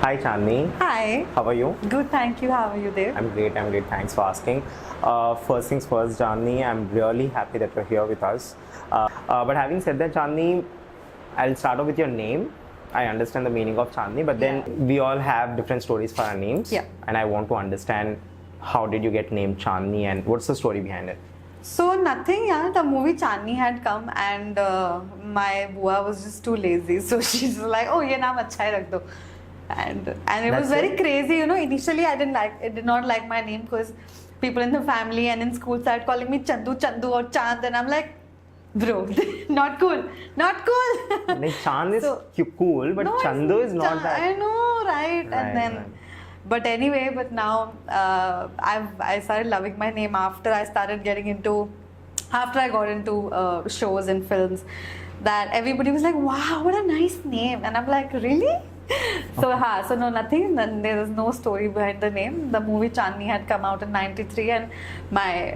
Hi Chandni, Hi. how are you? Good, thank you. How are you, Dave? I'm great, thanks for asking. First things first, Chandni, I'm really happy that you're here with us. But having said that, Chandni, I'll start off with your name. I understand the meaning of Chandni, but then Yeah. we all have different stories for our names. Yeah. And I want to understand how did you get named Chandni and what's the story behind it? So nothing, yeah. The movie Chandni had come and my bua was just too lazy, so she's like, "Oh, ये नाम अच्छा है रख दो." And it That's was very it? crazy, you know. Initially, I did not like my name because people in the family and in school started calling me Chandu or Chand, and I'm like, bro, not cool, not cool. Like Chand is So- cool, but No, it's Chandu is not that. I know, right? Right, And then, right. but anyway, but now I started loving my name after I started getting into, after I got into shows and films, that everybody was like, wow, what a nice name, and I'm like, really? So no, nothing. Then there is no story behind the name. The movie Chandni had come out in '93, and my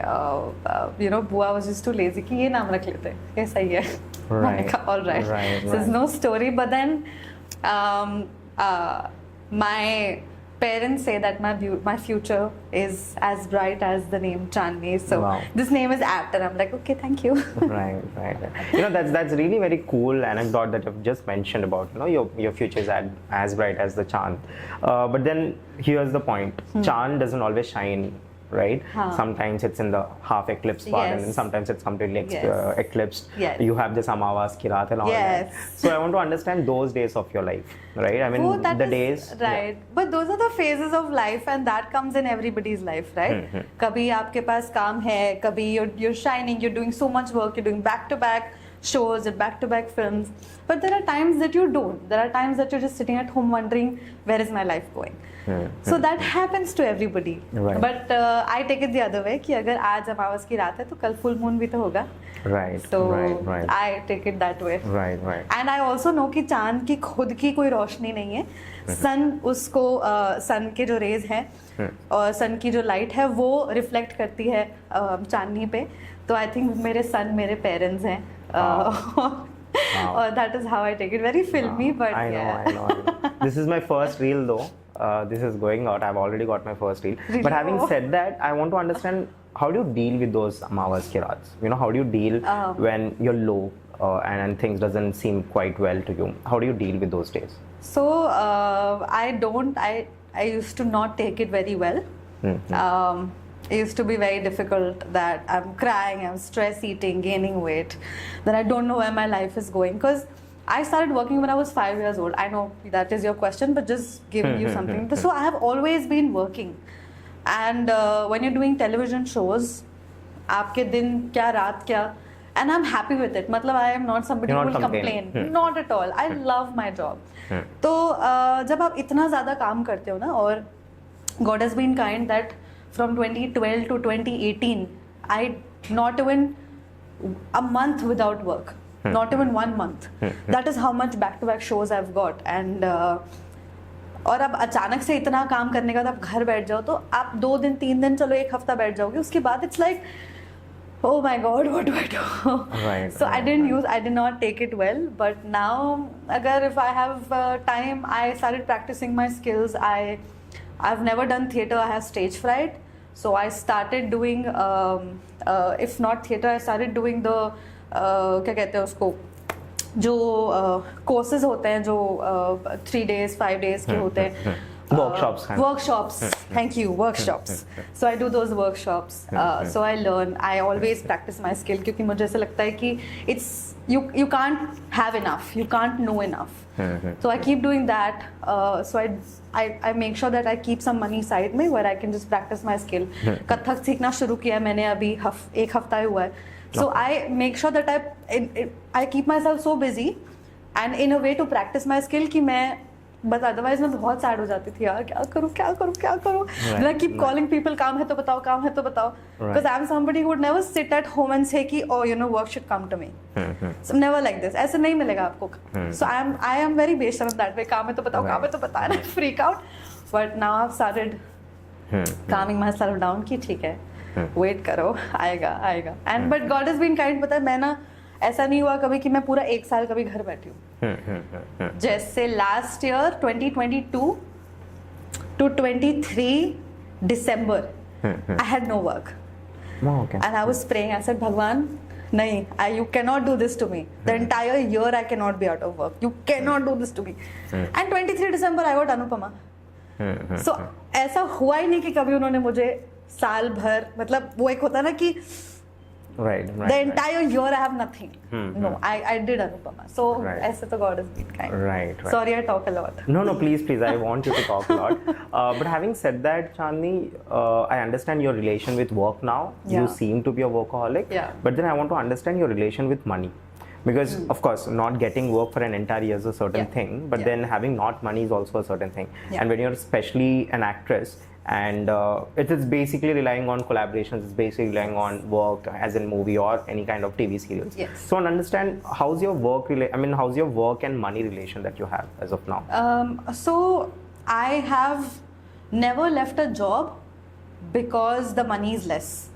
bua was just too lazy कि ये नाम रख लेते हैं, ये सही है. मैंने Right. कहा, all right. Right, So there's right. no story. But then my parents say that my future is as bright as the name Chandni. So Wow. this name is apt, and I'm like, okay, thank you. Right. You know, that's really very cool anecdote that you've just mentioned about, you know, your future is as bright as the chand. But then here's the point: chand doesn't always shine, right? Huh. Sometimes it's in the half eclipsed part, and then Yes. sometimes it's completely Yes. eclipsed. Yes. You have this Amavas, Kirat, and all Yes. that. So I want to understand those days of your life, right? I mean, Oh, that the is days. right. But those are the phases of life, and that comes in everybody's life, right? कभी आपके पास काम है, कभी you're shining, you're doing so much work, you're doing back-to-back shows and back-to-back films. But there are times that you don't. There are times that you're just sitting at home wondering, where is my life going? So that happens to everybody. Right. But I take it the other way कि अगर आज अमावस की रात है तो कल full moon भी तो होगा. Right. So Right. I take it that way. Right. And I also know कि चांद की खुद की कोई रोशनी नहीं है. सन उसको सन के जो रेज हैं और सन की जो लाइट है वो रिफ्लेक्ट करती है चांदनी पे. तो आई थिंक मेरे सन मेरे पेरेंट्स हैं. और that is how I take it. Very फिल्मी but I know. This is my first reel though. This is going out. I've already got my first reel. Really? But having Oh. said that, I want to understand how do you deal with those Amavas Kirats? You know, how do you deal when you're low and things doesn't seem quite well to you? How do you deal with those days? So I used to not take it very well. It used to be very difficult that I'm crying, I'm stress eating, gaining weight, that I don't know where my life is going. Because I started working when I was 5 years old. I know that is your question, but just giving you something. So I have always been working. And when you're doing television shows, आपके दिन क्या रात क्या, and I'm happy with it. मतलब I am not somebody You're who not will complaining. complain. Not at all. I love my job. तो जब आप इतना ज़्यादा काम करते हो ना, और God has been kind that from 2012 to 2018, I not even a month without work. Not even 1 month. That is how much back-to-back shows I've got. And और अब अचानक से इतना काम करने के बाद आप घर बैठ जाओ तो आप 2 दिन 3 दिन चलो 1 हफ्ता बैठ जाओगे, उसके बाद it's like oh my god, what do I do? Right, So I did not take it well. But now agar if I have time, I started practicing my skills. I've never done theatre. I have stage fright, so I started doing if not theatre, I started doing the क्या कहते हैं उसको, जो courses होते हैं जो 3 days 5 days के होते हैं. Workshops. Thank you. Workshops. So I do those workshops. So I learn. I always practice my skill क्योंकि मुझे ऐसा लगता है कि it's you can't have enough. You can't know enough. So I keep doing that. So I make sure that I keep some money side में where I can just practice my skill. Kathak सीखना शुरू किया मैंने अभी 1 हफ्ता ही हुआ है. So I make sure that I keep myself so busy and in a way to practice my skill कि मैं, बट अदरवाइज मैं बहुत सैड हो जाती थी यार, क्या करूँ. Then I keep calling people, काम है तो बताओ. Because I'm somebody who would never sit at home and say कि oh, you know, work should come to me. So never like this. ऐसे नहीं मिलेगा आपको. So I am very based on that way. काम है तो बताओ. And I freak out. But now I've started calming myself down कि ठीक है, wait करो, आएगा. And but God has been kind. पता है मैं ना ऐसा नहीं हुआ कभी कि मैं पूरा 1 साल कभी घर बैठी हूँ. जैसे last year 2022 to 23 December, I had no work. Oh, okay. And I was praying. I said, Bhagwan, nahi, you cannot do this to me. The entire year I cannot be out of work. You cannot do this to me. And 23 December I got Anupama. So ऐसा हुआ ही नहीं कि कभी उन्होंने मुझे साल भर, मतलब वो एक होता ना कि right. the entire year I have nothing. No, I did Anupama. So ऐसे तो God has been kind. Right. Sorry, I talk a lot. No, please. I want you to talk a lot. But having said that, Chandni, I understand your relation with work now. Yeah. You seem to be a workaholic. Yeah. But then I want to understand your relation with money. Because, of course, not getting work for an entire year is a certain thing. But then having not money is also a certain thing. Yeah. And when you're especially an actress, and it is basically relying on collaborations, it's basically relying on work as in movie or any kind of TV serials. Yes. So, I understand how's your work, how's your work and money relation that you have as of now? So I have never left a job because the money is less.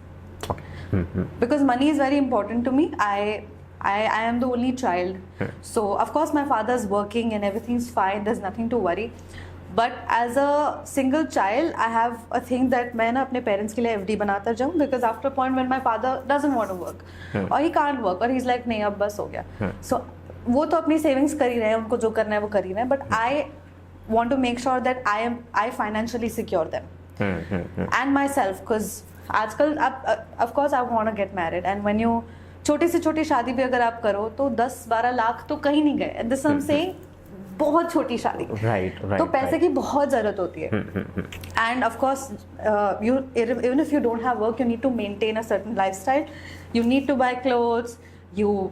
Okay. Because money is very important to me. I am the only child. So of course my father's working and everything's fine. There's nothing to worry. But as a single child, I have a thing that मैं ना अपने parents के लिए FD बनाता जाऊँ, because after a point when my father doesn't want to work or he can't work or he's like नहीं अब बस हो गया. So वो तो अपनी savings कर ही रहे हैं, उनको जो करना है वो कर ही रहे हैं. But I want to make sure that I financially secure them and myself, because आजकल of course I want to get married, and when you छोटी से छोटी शादी भी अगर आप करो तो 10-12 लाख तो कहीं नहीं गए. And this I'm saying बहुत छोटी शादी. Right. तो पैसे की बहुत जरूरत होती है. And of course, even if you don't have work, you need to maintain a certain lifestyle. You need to buy clothes. You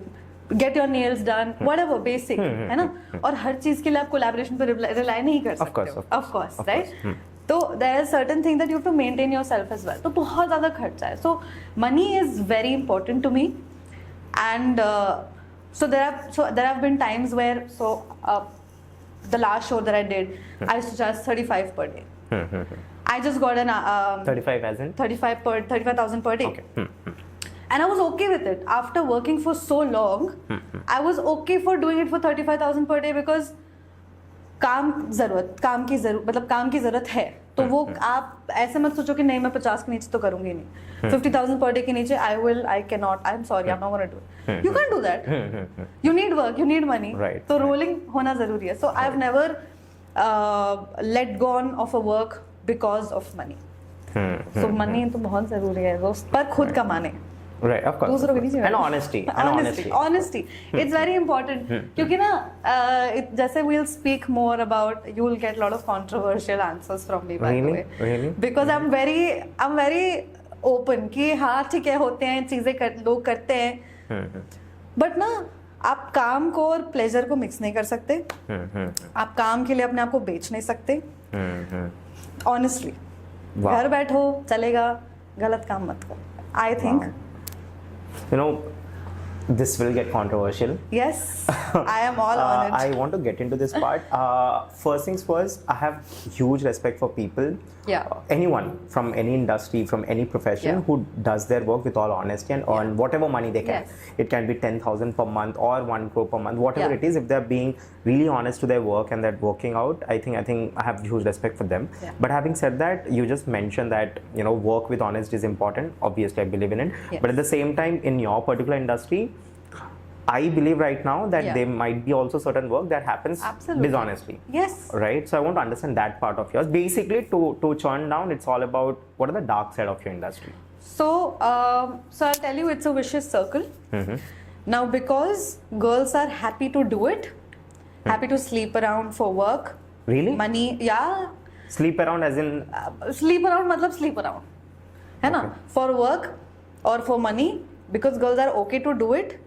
get your nails done. Whatever, basic, है ना? और हर चीज के लिए आप collaboration पे rely नहीं कर सकते. Of course, right? तो there is certain thing that you have to maintain yourself as well. तो बहुत ज़्यादा खर्चा है. So money is very important to me, and so there have been times where the last show that I did, I used to charge 35 per day. I just got an 35 as in 35,000 per day. Okay. And I was okay with it. After working for so long, I was okay for doing it for 35,000 per day, because काम की ज़रूरत है. तो वो आप ऐसे मत सोचो कि नहीं मैं 50 के नीचे तो करूंगी नहीं. 50,000 per day के नीचे I cannot. I'm sorry, I'm not going to do it. You can't do that. You need work, you need money. Right. तो rolling होना ज़रूरी है. So I've never let go of a work because of money. So money तो बहुत ज़रूरी है, पर खुद कमाने. Right, of course. And honesty. Honesty. It's very important. क्योंकि ना जैसे we'll speak more about, you will get a lot of controversial answers from me, by the way. Really? Because I'm very open कि हाँ ठीक है, होते हैं चीजें लोग करते हैं. But ना आप काम को और प्लेजर को मिक्स नहीं कर सकते. आप काम के लिए अपने आप को बेच नहीं सकते. Honestly. घर बैठो चलेगा, गलत काम मत करो. I think. You know, this will get controversial. Yes, I am all on it. I want to get into this part. First things first, I have huge respect for people. Yeah. Anyone from any industry, from any profession who does their work with all honesty and earn whatever money they can. Yes. It can be 10,000 per month or 1 crore per month, whatever it is. If they're being really honest to their work and they're working out, I think I have huge respect for them. Yeah. But having said that, you just mentioned that work with honesty is important. Obviously, I believe in it. Yes. But at the same time, in your particular industry, I believe right now that there might be also certain work that happens dishonestly. Yes. Right? So I want to understand that part of yours. Basically, to churn down, it's all about what are the dark side of your industry. So I'll tell you, it's a vicious circle. Now, because girls are happy to do it, happy to sleep around for work. Really? Money, yeah. Sleep around as in? Sleep around matlab sleep around. है ना? For work or for money, because girls are okay to do it,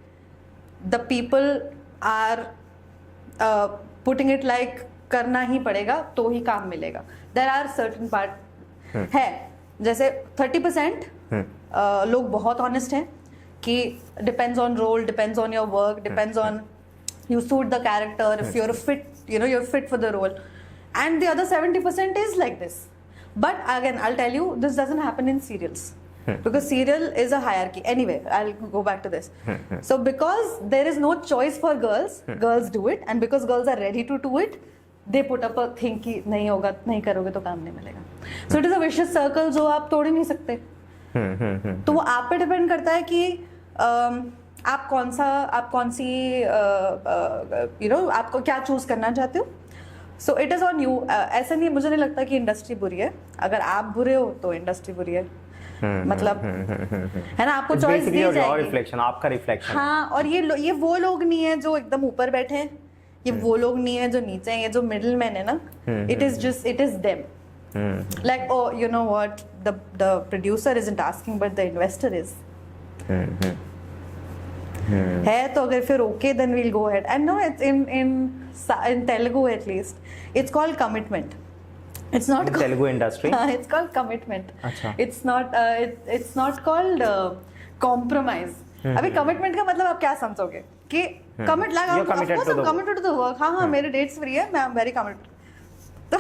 the people are putting it like करना ही पड़ेगा तो ही काम मिलेगा. There are certain part है, जैसे 30% लोग बहुत honest हैं कि depends on role, depends on your work, depends on you suit the character, if you're fit, you're fit for the role. And the other 70% is like this. But again, I'll tell you, this doesn't happen in serials. Because serial is a hierarchy. Anyway, I'll go back to this. So because there is no choice for girls, girls do it. And because girls are ready to do it, they put up a thing कि नहीं होगा, नहीं करोगे तो काम नहीं मिलेगा. So it is a vicious circle जो आप तोड़ ही नहीं सकते. तो वो आप पे डिपेंड करता है कि आप कौन सी आपको क्या चूज करना चाहते हो. So it is on you. ऐसा नहीं, मुझे नहीं लगता कि इंडस्ट्री बुरी है. अगर आप बुरे हो तो इंडस्ट्री बुरी है. मतलब है ना, आपको चॉइस दी जाएगी. रिफ्लेक्शन, आपका रिफ्लेक्शन. हाँ, और ये वो लोग नहीं है जो एकदम ऊपर बैठे हैं, ये वो लोग नहीं है जो नीचे हैं, ये जो मिडिल मैन है ना, it is them. Like, oh, you know what, the producer isn't asking but the investor is. है तो अगर फिर okay, then we'll go ahead. And no, it's in Telugu at least, it's called commitment. It's not in Telugu industry. It's called commitment. अच्छा. It's not called compromise. अभी commitment का मतलब आप क्या समझोगे कि commit लगा, of course I'm committed to the work. हाँ, मेरे dates free है, मैं very committed. तो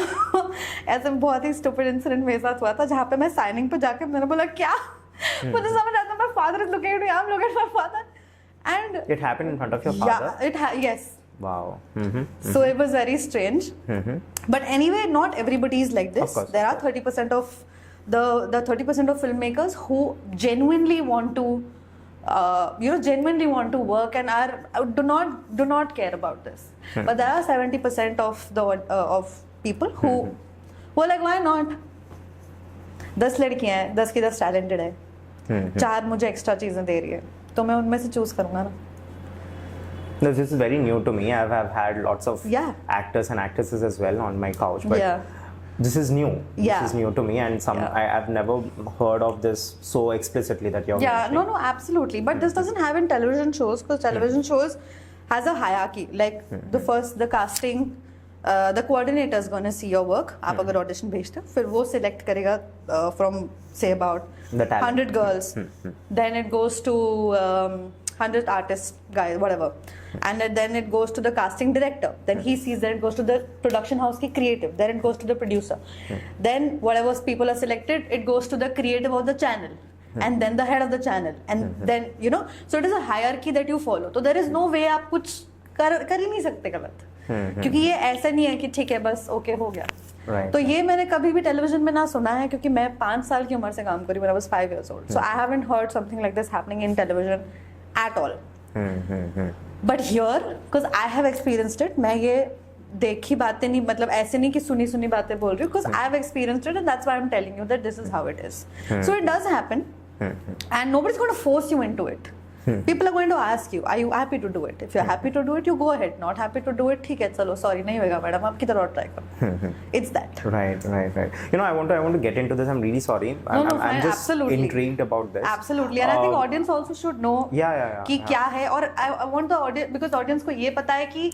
ऐसे बहुत ही स्टूपिड इंसिडेंट मेरे साथ हुआ था जहाँ पे मैं साइनिंग पे जाके मैंने बोला क्या, मुझे समझ आता, my father is looking at me, I'm looking at my father, and it happened in front of your father. Yeah, yes. Wow. So it was very strange. But anyway, not everybody is like this. Of course, there are 30% of the 30% of filmmakers who genuinely want to genuinely want to work and are do not care about this. But there are 70% of the of people who were like, why not? 10 लड़कियां हैं, 10 की 10 talented है, 4 मुझे extra चीजें दे रही है, तो मैं उनमें से चूज करूंगा ना. This is very new to me. I've had lots of actors and actresses as well on my couch, but this is new. This is new to me, and I've never heard of this so explicitly that you're mentioning. No, absolutely. But this doesn't have in television shows, because television shows has a hierarchy. Like the casting, the coordinator is going to see your work. आप अगर audition भेजते हो, फिर वो select करेगा from say about 100 girls. Then it goes to 100 artists, guys, whatever. And then it goes to the casting director. Then he sees, then it goes to the production house ki creative. Then it goes to the producer. Then whatever people are selected, it goes to the creative of the channel. And then the head of the channel. And then, so it is a hierarchy that you follow. So there is no way आप कुछ कर ही नहीं सकते गलत. क्योंकि ये ऐसा नहीं है कि ठीक है बस ओके हो गया. तो ये मैंने कभी भी टेलीविजन में ना सुना है, क्योंकि मैं 5 साल की उम्र से काम कर रही हूँ. when I was 5 years old. So I haven't heard something like this happening in television at all. But here, because I have experienced it, मैं ये देखी बातें नहीं, मतलब ऐसे नहीं कि सुनी बातें बोल रही हूँ, because I have experienced it and that's why I'm telling you that this is how it is. So it does happen, and nobody's going to force you into it. People are going to ask you, are you happy to do it? If you're happy to do it, you go ahead. Not happy to do it, ठीक है, चलो sorry नहीं होगा madam, आप किधर और try करो. It's that. Right. I want to get into this. I'm really sorry. I'm just absolutely intrigued about this. Absolutely, and I think audience also should know. कि क्या है, और I want the audience, because audience को ये पता है कि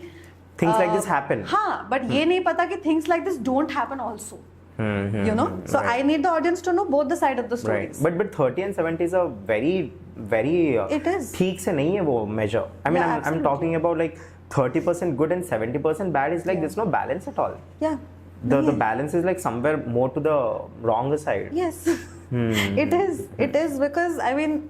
things like this happen. हाँ, but ये नहीं पता कि things like this don't happen also. So I need the audience to know both the side of the stories. Right. But 30 and 70 is a very it is. ठीक से नहीं है वो measure. I mean, I'm talking about like 30% good and 70% bad. Is like there's no balance at all. Yeah. The balance is like somewhere more to the wronger side. Yes. It is because I mean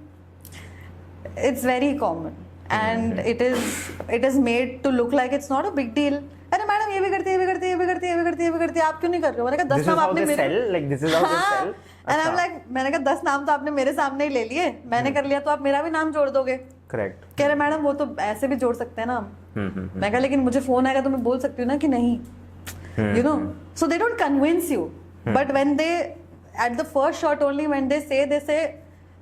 it's very common, and it is made to look like it's not a big deal. अरे madam ये भी करती है, आप क्यों नहीं कर रहे हो? मैंने कहा 10 नाम आपने मैंने कहा 10 नाम तो आपने मेरे सामने ही ले लिए, मैंने कर लिया तो आप मेरा भी नाम जोड़ दोगे. करेक्ट. कह रहे मैडम वो तो ऐसे भी जोड़ सकते हैं ना हम. मैं कहा लेकिन मुझे फोन आएगा तो मैं बोल सकती हूँ ना कि नहीं. So they don't convince you, but when they at the first shot only, when they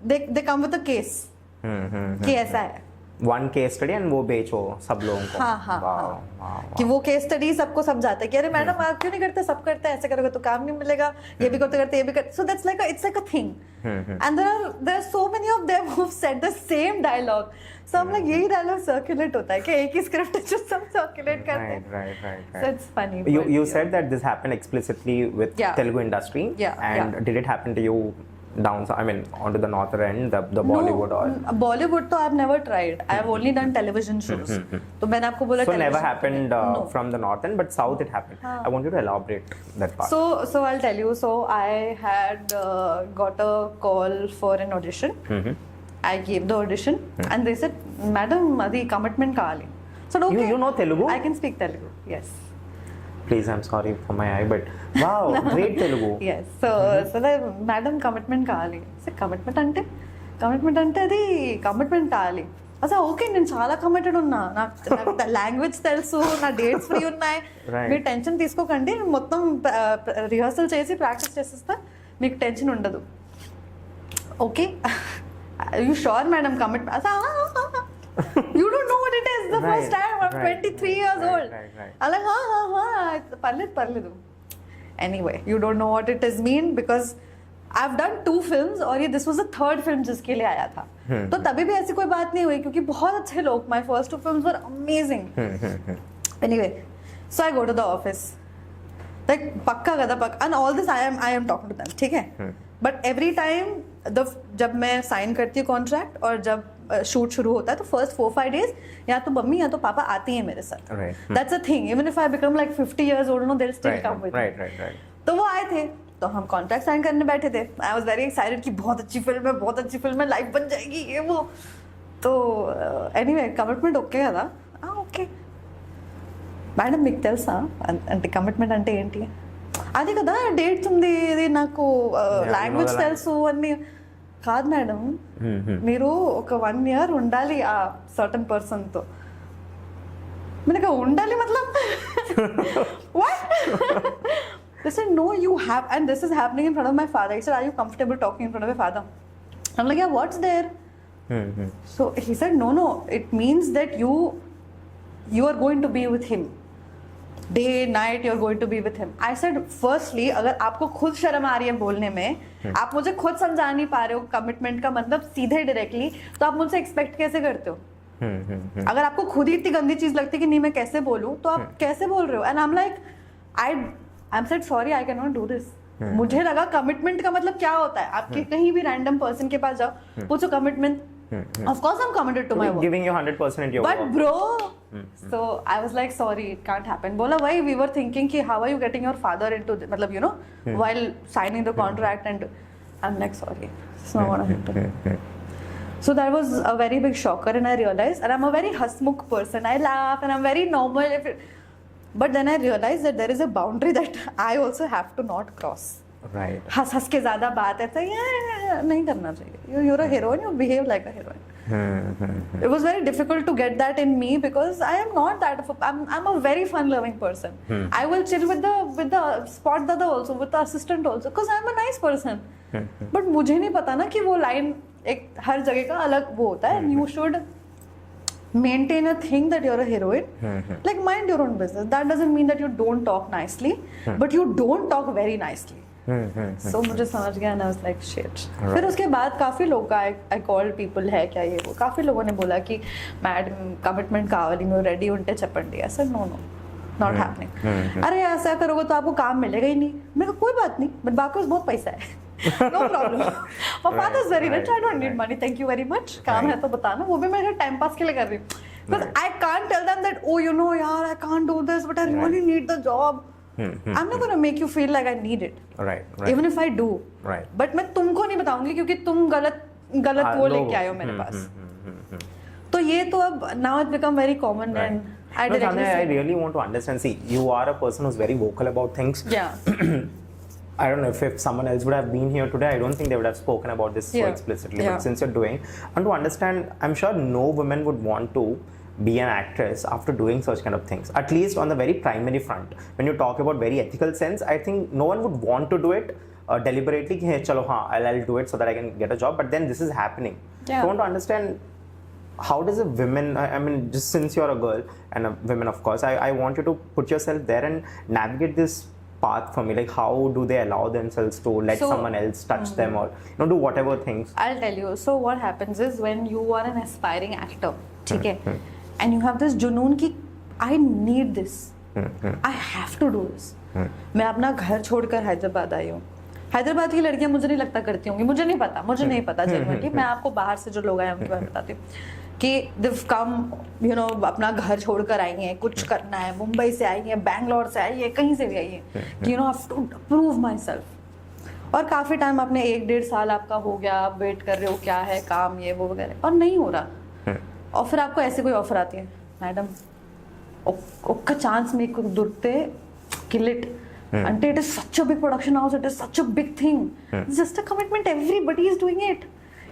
they come with a case कि ऐसा है. One case study and वो बेचो सब लोगों को. हाँ. कि वो केस स्टडी सबको समझाता है कि अरे मैडम आप क्यों नहीं करते, सब करते हैं, ऐसे करोगे तो काम नहीं मिलेगा, ये भी करते ये भी करते. So that's like it's like a thing. And there are so many of them who've said the same dialogue. So I'm like यही dialogue circulate होता है कि एक ही स्क्रिप्ट जो सब circulate करते हैं. Right. So it's funny. You said that this happened explicitly with Telugu industry. And did it happen to you down, I mean, onto the northern end, the Bollywood or Bollywood? तो I've never tried. I've only done television shows. तो मैंने आपको बोला. So never happened from the north end, but south it happened. I want you to elaborate that part. So I'll tell you. So I had got a call for an audition. I gave the audition, and they said, "Madam, adi commitment kaali." So okay. You know Telugu? I can speak Telugu. Yes. Please, I'm sorry for my eye, but wow, great Telugu. yes so madam commitment కావాలి commitment అంటే అది commitment కావాలి అసలు okay నేను చాలా committed ఉన్నా నాకు language తెలుసు నా డేట్స్ ఫ్రీ ఉన్నాయి Right. మీరు టెన్షన్ తీసుకోకండి నేను మొత్తం రిహర్సల్ చేసి ప్రాక్టీస్ చేసేస్తా మీకు టెన్షన్ ఉండదు okay you sure madam commitment you don't know what it is the first time I 23 years old అలా పర్లేదు anyway you don't know what it is mean because I've done 2 films और ये this was the 3rd film जिसके लिए आया था तो तभी भी ऐसी कोई बात नहीं हुई क्योंकि बहुत अच्छे लोग my first 2 films were amazing anyway so I go to the office like पक्का and all this I am talking to them ठीक है but every time जब मैं साइन करती हूँ कॉन्ट्रैक्ट और जब शूट शुरू होता है तो फर्स्ट 4-5 days या तो मम्मी या तो पापा आते हैं मेरे साथ that's a thing even if I become like 50 years old no they'll still come with me तो वो आए थे तो हम कॉन्ट्रैक्ट साइन करने बैठे थे आई वाज वेरी एक्साइटेड कि बहुत अच्छी फिल्म है लाइफ बन जाएगी ये वो तो एनीवे कमिटमेंट ఓకే కదా ఓకే మేడం మీకు తెలుసా అంటే కమిట్మెంట్ అంటే ఏంటి అది కదా డేట్స్ ఉంది ఇది నాకు లాంగ్వేజ్ తెలుసు అన్ని కాదు మేడం మీరు ఒక 1 year ఉండాలి ఆ సర్టన్ పర్సన్ తో मैंने ఉండాలి मतलब what they said no you have and this is happening in front of my father I said are you comfortable talking in front of your father I'm like yeah what's there so he said no it means that you are going to be with him day night you're going to be with him I said firstly अगर आपको खुद शर्म आ रही है बोलने में आप मुझे खुद समझा नहीं पा रहे हो कमिटमेंट का मतलब सीधे डायरेक्टली तो आप मुझसे एक्सपेक्ट कैसे करते हो अगर आपको खुद ही इतनी गंदी चीज लगती है कि नहीं मैं कैसे बोलूं तो आप कैसे बोल रहे हो and I am like I am said sorry I can not do this मुझे लगा कमिटमेंट का मतलब क्या होता है आपके कहीं भी रैंडम पर्सन के पास जाओ पूछो commitment of course I'm committed to my work giving you 100% in your but work bro so I was like sorry it can't happen bola why we were thinking ki how are you getting your father into matlab you know while signing the contract and I'm like sorry it's not gonna happen so that was a very big shocker and I realized and I'm a very hasmukh person I laugh and I'm very normal but then I realized that there is a boundary that I also have to not cross right हंस के ज्यादा बात है तो ये नहीं करना चाहिए you're a heroine you behave like a heroine it was very difficult to get that in me because I am not that of I'm a very fun loving person I will chill with the spot dada also with the assistant also because I'm a nice person but मुझे नहीं पता ना कि वो line एक हर जगह का अलग वो होता है you should maintain a thing that you're a heroine like mind your own business that doesn't mean that you don't talk nicely but you don't talk very nicely so मुझे समझ गया and I was like shit फिर उसके बाद काफी लोग I called people है क्या ये वो काफी लोगों ने बोला कि मैडम कमिटमेंट कावली में रेडी ఉంటే చెప్పండి I said no not happening अरे ऐसा करोगे तो आपको काम मिलेगा ही नहीं मैं कोई बात नहीं मेरे बाप के पास बहुत पैसा है no problem my father is very rich I don't need money thank you very much काम है तो बताना वो भी मैं टाइम पास के लिए कर रही हूँ because I can't tell them that oh you know yaar I can't do this but I really need the job I'm not going to make you feel like I need it right even if I do right but मैं तुमको नहीं बताऊंगी क्योंकि तुम गलत वो लेके आए हो मेरे पास तो ये तो अब now it become very common and I directly I really want to understand see you are a person who's very vocal about things yeah I don't know if someone else would have been here today I don't think they would have spoken about this so explicitly but since you're doing and to understand I'm sure no woman would want to be an actress after doing such kind of things at least on the very primary front when you talk about very ethical sense I think no one would want to do it deliberately ki hey chalo ha I'll do it so that I can get a job but then this is happening so I want to understand how does a woman I mean just since you're a girl and a woman of course I want you to put yourself there and navigate this path for me like how do they allow themselves to let someone else touch them or do whatever things I'll tell you so what happens is when you are an aspiring actor okay and you have this जुनून की I need this I have to do this मैं अपना घर छोड़कर हैदराबाद आई हूँ हैदराबाद की लड़कियां मुझे नहीं लगता करती होंगी मुझे नहीं पता जेन्युइनली मैं आपको बाहर से जो लोग आए उनके बारे में बताती हूँ कि they've come you know अपना घर छोड़कर आई हैं कुछ करना है मुंबई से आई हैं बैंगलोर से आई है कहीं से भी आई है कि you know I have to prove myself और काफी टाइम आपने 1-1.5 साल आपका हो गया आप वेट कर रहे हो क्या है काम ये वो वगैरह और नहीं हो रहा और फिर आपको ऐसे कोई ऑफर आती है मैडम ఒక్క ఛాన్స్ మీకు దొరికితే kill it. And it is such a big production house, it is such a big thing. It's just a commitment, everybody is doing it.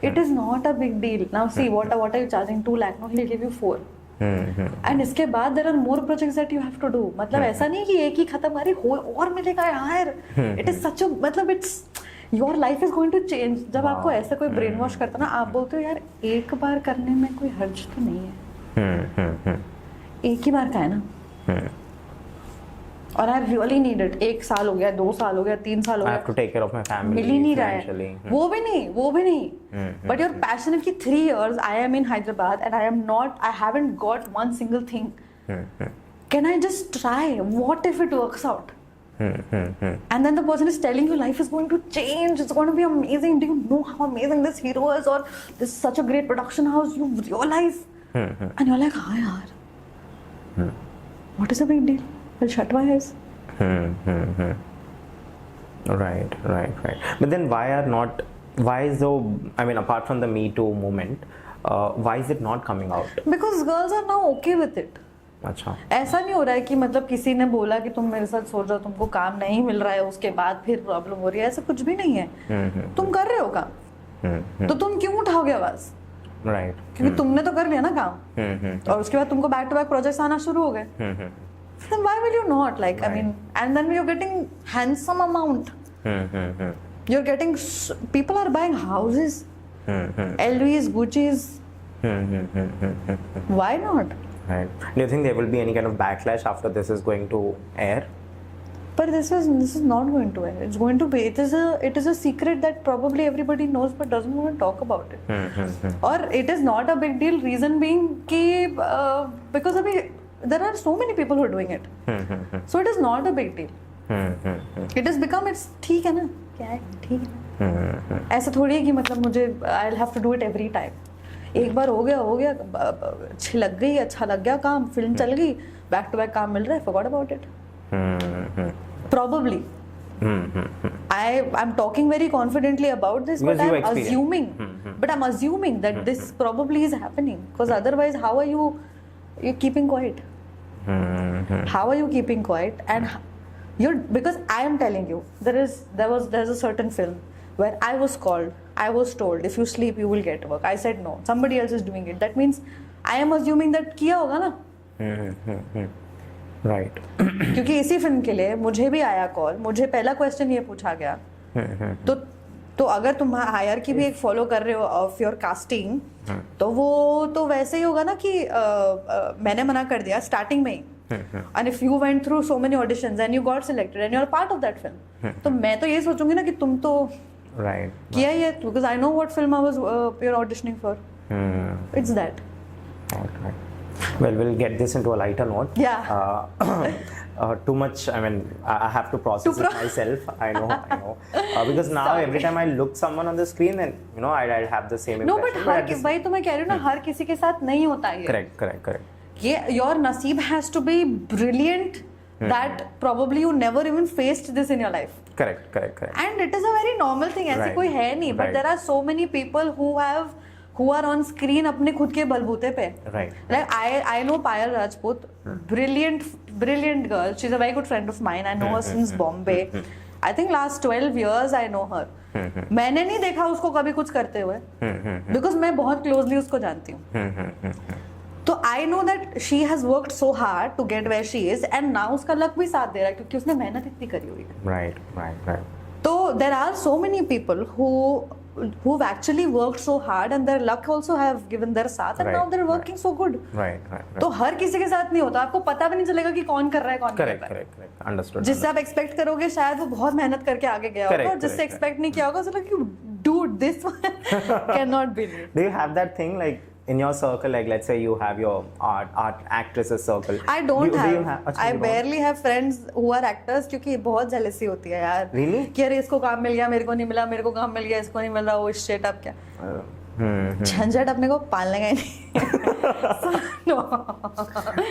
It is not a big deal. Now see, what are you charging? 2 lakh? No, he'll give you 4. And इसके बाद there are more projects that you have to do. मतलब ऐसा नहीं कि एक ही खत्म अरे हो और मिलेगा यार. It is such a मतलब it's your life is going to change. जब आपको ऐसा कोई brain wash करता ना, आप बोलते हो यार एक बार करने में कोई हर्ज तो नहीं है. एक ही बार का है ना. और आई रियली नीड इट. 1 साल हो गया, 2 साल हो गया, 3 साल हो गया. I have to take care of my family. मिल ही नहीं रहा है. वो भी नहीं. But you're passionate कि 3 years I am in Hyderabad and I haven't got one single thing. Can I just try? What if it works out? And then the person is telling you life is going to change. It's going to be amazing. Do you know how amazing this hero is? Or this is such a great production house. You realize. And you're like, हाँ यार. What is the big deal? I'll shut my eyes. Right. But then why is apart from the Me Too movement, why is it not coming out? Because girls are now okay with it. अच्छा. ऐसा नहीं हो रहा है कि मतलब किसी ने बोला कि तुम मेरे साथ सो जाओ, तुमको काम नहीं मिल रहा है, उसके बाद फिर प्रॉब्लम हो रही है. ऐसा कुछ भी नहीं है. तुम कर रहे हो काम, तो तुम क्यों उठाओगे आवाज? राइट. क्योंकि तुमने तो कर लिया ना काम, और उसके बाद तुमको बैक टू बैक प्रोजेक्ट्स आना शुरू हो गए. Then why will you not? Like, I mean, and then you're getting handsome amount. You're getting, people are buying houses, LVs, Gucci's. Why not? Right. Do you think there will be any kind of backlash after this is going to air? But this is not going to air. It's going to be. It is a secret that probably everybody knows but doesn't want to talk about it. Or it is not a big deal. Reason being कि because there are so many people who are doing it. So it is not a big deal. It has become, it's ठीक है ना, क्या है ठीक है. ऐसा थोड़ी है कि मतलब मुझे I'll have to do it every time. एक बार हो गया अच्छी लग गई, अच्छा लग गया काम, फिल्म चल गई, बैक टू बैक काम मिल रहा है, forgot about it. Probably. I'm talking very confidently about this, but I'm assuming that this probably is happening, because otherwise how are you're keeping quiet? How are you keeping quiet? And because I am telling you, there's a certain film where I was told if you sleep you will get work. I said no, somebody else is doing it. That means I am assuming that किया होगा ना. Right. क्योंकि इसी film के लिए मुझे भी आया कॉल, मुझे पहला क्वेश्चन ये पूछा गया, तो अगर तुम हायर की भी एक फॉलो कर रहे हो ऑफ योर कास्टिंग, तो वो तो वैसे ही होगा ना कि मैंने मना कर दिया स्टार्टिंग में ही. And if you went through so many auditions and you got selected and you're part of that film, तो मैं तो ये सोचूंगी ना कि तुम तो किया ही है, because I know what film I was you're auditioning for. It's that. Okay. Well, we'll get this into a lighter note. Yeah. Too much. I mean, I have to process it myself. I know. Because now every time I look someone on the screen, then I'll have the same impression. No, but भाई तो मैं कह रही हूँ ना, हर किसी के साथ नहीं होता है. Correct. ये your नसीब has to be brilliant that probably you never even faced this in your life. Correct. And it is a very normal thing. ऐसी कोई है नहीं. But there are so many people who are on screen अपने खुद के बलबूते पे. Right. Like I know Payal Rajput, brilliant girl. She's a very good friend of mine. I know her since Bombay. I think last 12 years I know her. मैंने नहीं देखा उसको कभी कुछ करते हुए, because मैं बहुत closely उसको जानती हूँ. तो I know that she has worked so hard to get where she is, and now उसका लक भी साथ दे रहा है क्योंकि उसने मेहनत इतनी करी हुई है. Right. तो there are so many people who've actually worked so hard and their luck also have given their साथ, and now they're working so good. Right. तो हर किसी के साथ नहीं होता, आपको पता भी नहीं चलेगा कि कौन कर रहा है कौन कर रहा है. Correct. Understood. जिससे आप एक्सपेक्ट करोगे शायद वो बहुत मेहनत करके आगे गया होगा, और जिससे एक्सपेक्ट नहीं किया होगा उसको लगा कि dude this one cannot be me. Do you have that thing like in your circle, like let's say you have your art actresses circle? I don't have. अच्छा, I barely have friends who are actors, क्योंकि बहुत jealousy होती है यार. Really? कि अरे इसको काम मिल गया, मेरे को नहीं मिला, मेरे को काम मिल गया, इसको नहीं मिल रहा, वो shit अब क्या? झंझट अपने को पालने का ही नहीं. So, no.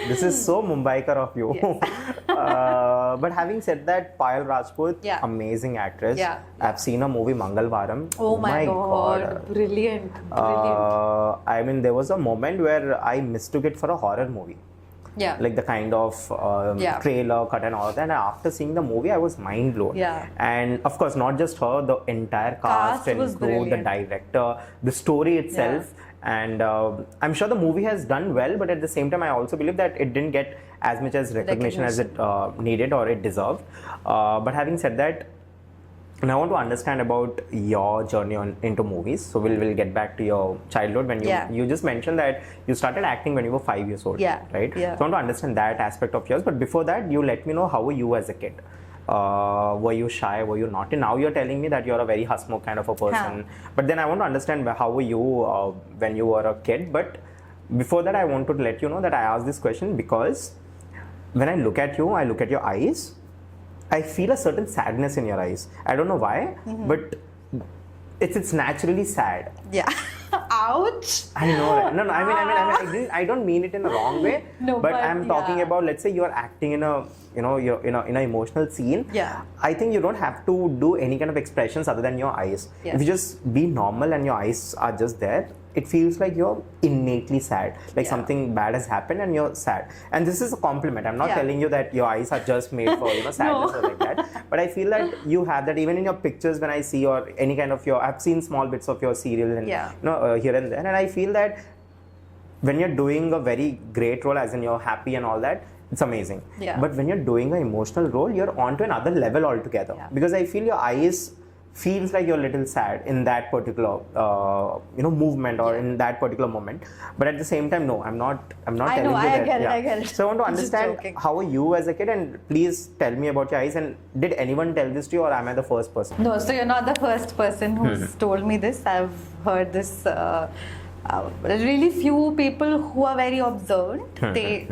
This is so Mumbaikar of you. Yes. But having said that, Payal Rajput, Yeah. amazing actress. Yeah. I've seen a movie Mangalvaram. Oh my God. Brilliant. I mean, there was a moment where I mistook it for a horror movie. Yeah. Like the kind of Yeah. trailer cut and all that. And after seeing the movie, I was mind blown. Yeah. And of course, not just her, the entire cast and was crew, the brilliant. director, the story itself. And I'm sure the movie has done well, but at the same time, I also believe that it didn't get as much as recognition as it needed or it deserved. But having said that, and I want to understand about your journey into movies. So we'll get back to your childhood when you just mentioned that you started acting when you were 5 years old. Yeah. Right? Yeah. So I want to understand that aspect of yours. But before that, you let me know, how were you as a kid? Were you shy? Were you naughty? Now you're telling me that you're a very husmuk kind of a person. But then I want to understand, how were you when you were a kid? But before that, I want to let you know that I asked this question because when I look at you, I look at your eyes, I feel a certain sadness in your eyes. I don't know why, but it's naturally sad. Yeah. Ouch. I know, right? No, I don't mean it in a wrong way. No, but I'm talking about, let's say you're acting in a, you're in an emotional scene. Yeah. I think you don't have to do any kind of expressions other than your eyes. Yeah. If you just be normal and your eyes are just there, it feels like you're innately sad, like something bad has happened and you're sad. And this is a compliment. I'm not telling you that your eyes are just made for sadness or like that. But I feel that you have that even in your pictures when I see, or any kind of I've seen small bits of your serial and here and there, and I feel that when you're doing a very great role, as in you're happy and all that, it's amazing. Yeah. But when you're doing an emotional role, you're on to another level altogether. Yeah. Because I feel your eyes feels like you're a little sad in that particular movement or in that particular moment. But at the same time, no, I'm not telling you that. I get it. So I want to understand, how are you as a kid, and please tell me about your eyes. And did anyone tell this to you, or am I the first person? No, so you're not the first person who's told me this. I've heard this. Really few people who are very observant, they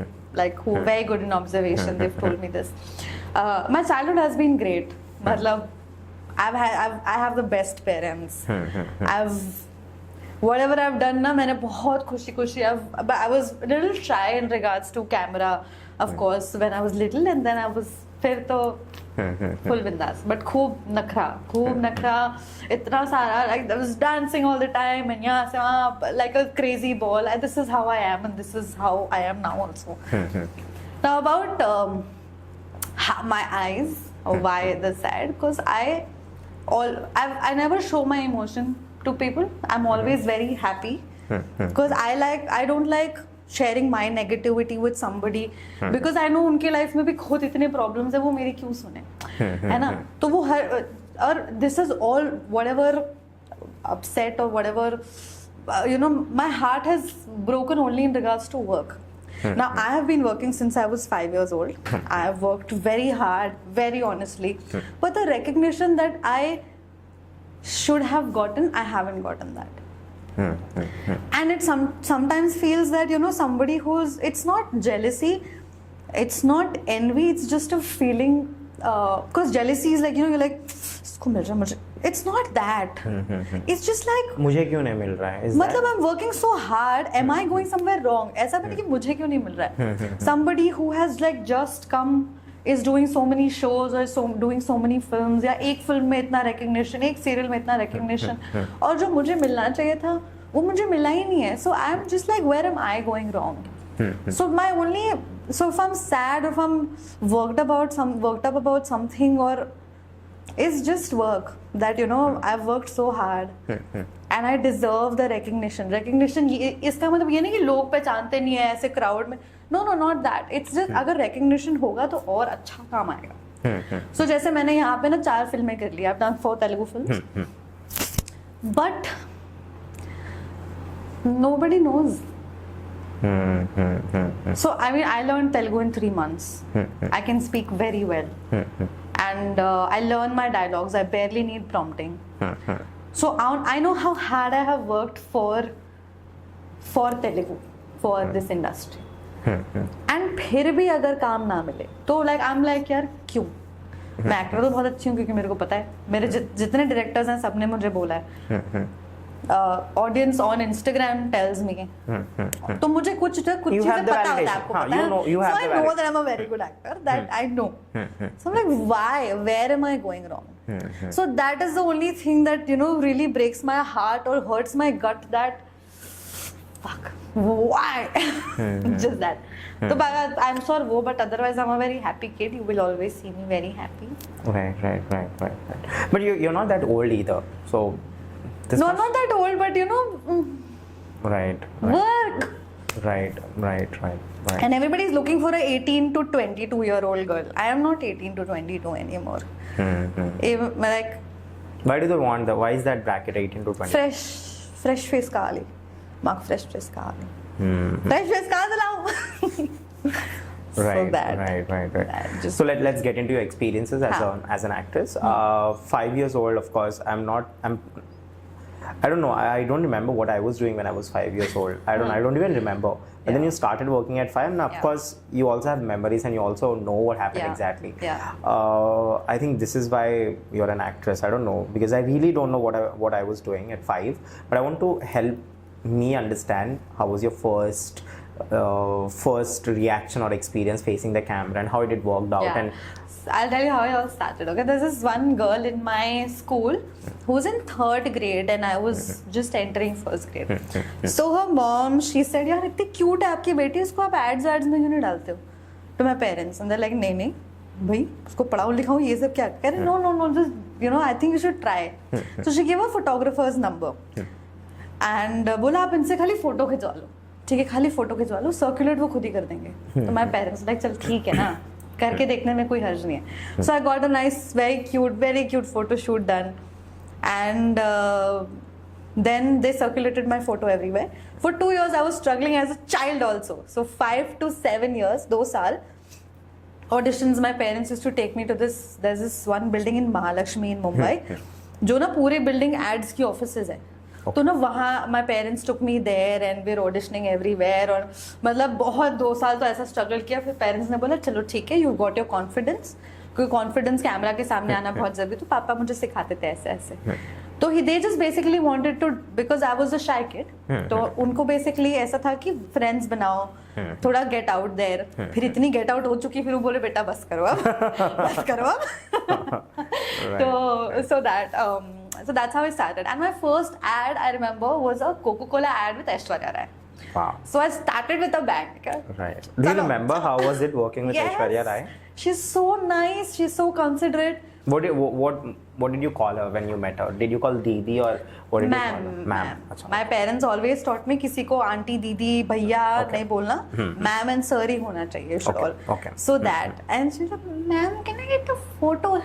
who are very good in observation, they've told me this. My childhood has been great. Matlab, I have the best parents. Whatever I've done na, मैंने बहुत खुशी but I was a little shy in regards to camera, of course, when I was little, and then I was फिर तो full bindas. But खूब नखरा, इतना सारा, like I was dancing all the time and यहाँ से वहाँ like a crazy ball. And this is how I am, and this is how I am now also. Now about my eyes, why the sad? Because I never show my emotion to people. I'm always very happy because I don't like sharing my negativity with somebody because I know उनके life में भी खुद इतने problems है, वो मेरी क्यों सुने, है ना? तो वो हर, और this is all whatever upset or whatever, my heart has broken only in regards to work. Now, I have been working since I was 5 years old. I have worked very hard, very honestly. But the recognition that I should have gotten, I haven't gotten that. And it sometimes feels that, somebody who's, it's not jealousy, it's not envy, it's just a feeling. Because jealousy is like, you're like, it's not that. It's just like, मुझे क्यों नहीं मिल रहा है? मतलब I'm working so hard, am I going somewhere wrong? ऐसा नहीं कि मुझे क्यों नहीं मिल रहा है. Somebody who has like just come is doing so many shows or doing so many films, या एक फिल्म में इतना recognition, एक serial में इतना recognition, और जो मुझे मिलना चाहिए था वो मुझे मिला ही नहीं है. So I'm just like, where am I going wrong? So if I'm sad, if I'm worked up about something, or it's just work that I've worked so hard and I deserve the recognition. इसका मतलब ये नहीं कि लोग पहचानते नहीं है ऐसे crowd में. No, not that. It's just अगर recognition होगा तो और अच्छा काम आएगा. So जैसे मैंने यहाँ पे ना 4 फिल्में कर ली. I've done 4 Telugu films, but nobody knows. So I learned Telugu in 3 months. I can speak very well. And I learn my dialogues. I barely need prompting. So I know how hard I have worked for Telugu, for this industry. And फिर भी अगर काम ना मिले तो I'm like यार क्यों? मैं एक्टर तो बहुत अच्छी हूँ क्योंकि मेरे को पता है, मेरे जितने डायरेक्टर्स हैं सबने मुझे बोला है. Audience on Instagram tells me. तो मुझे कुछ चीजें पता होता है, आपको पता है. So I know that I'm a very good actor. That I know. So I'm like, why? Where am I going wrong? So that is the only thing that really breaks my heart or hurts my gut. That fuck. why? Just that. So I'm sure wo, but otherwise I'm a very happy kid. You will always see me very happy. Right. But you're not that old either. So this No, must- not that old, but you know, Right. work. Right. And everybody is looking for a 18 to 22-year-old girl. I am not 18 to 22 anymore. Like Why do they want the? Why is that bracket 18 to 20? fresh face kali. Mark fresh face kali. Fresh face kali lao. Right. that just- So let's get into your experiences as an actress. 5 years old, of course. I don't know. I don't remember what I was doing when I was 5 years old. I don't even remember. But then you started working at 5, and of course you also have memories and you also know what happened exactly. I think this is why you're an actress. I don't know, because I really don't know what I was doing at 5. But I want to help me understand how was your first reaction or experience facing the camera, and how it worked out. And I'll tell you how it all started. Okay, there's this one girl in my school who's in 3rd grade and I was just entering 1st grade. So her mom, she said, "यार इतनी cute है आपकी बेटी, इसको आप ads में क्यों नहीं डालते हो?" To my parents, and they're like, नहीं भाई उसको पढ़ाओ लिखाओ ये सब क्या कह रहे? No, just I think you should try. So she gave a photographer's number and बोला आप इनसे खाली फोटो खिंचवा लो, ठीक है, खाली फोटो खिंचवा लो, सर्कुलेट वो खुद ही कर देंगे. तो my parents like, चल ठीक है ना, करके देखने में कोई हर्ज नहीं है. So I got a nice, very cute photo shoot done, and then they circulated my photo everywhere. For 2 years I was struggling as a child also. So 5 to 7 years, 2 साल auditions. My parents used to take me to there's this one building in Mahalakshmi in Mumbai, जो ना पूरे building ads की offices है. तो ना वहाँ my parents took me there and we're auditioning everywhere. और मतलब बहुत 2 साल तो ऐसा struggle किया. फिर parents ने बोला चलो ठीक है, you got your confidence, क्योंकि confidence कैमरा के सामने आना बहुत जरूरी. तो पापा मुझे सिखाते थे ऐसे. तो they just basically wanted to, because I was a shy kid, तो उनको basically ऐसा था कि friends बनाओ, थोड़ा get out there. फिर इतनी get out हो चुकी, फिर वो बोले बेटा बस करो अब. So that's how it started. And my first ad I remember was a Coca-Cola ad with Aishwarya Rai. wow. So I started with a bang. Right. Do you remember how was it working with Aishwarya Rai? She's so nice. She's so considerate. What did you call her when you met her? Did you call Didi or what did you call her? Ma'am. Achha. My parents always taught me किसी को aunty दीदी भैया नहीं बोलना, ma'am and sir ही होना चाहिए. Should all. Okay. So that, and she said, "Ma'am, can I get a photo?"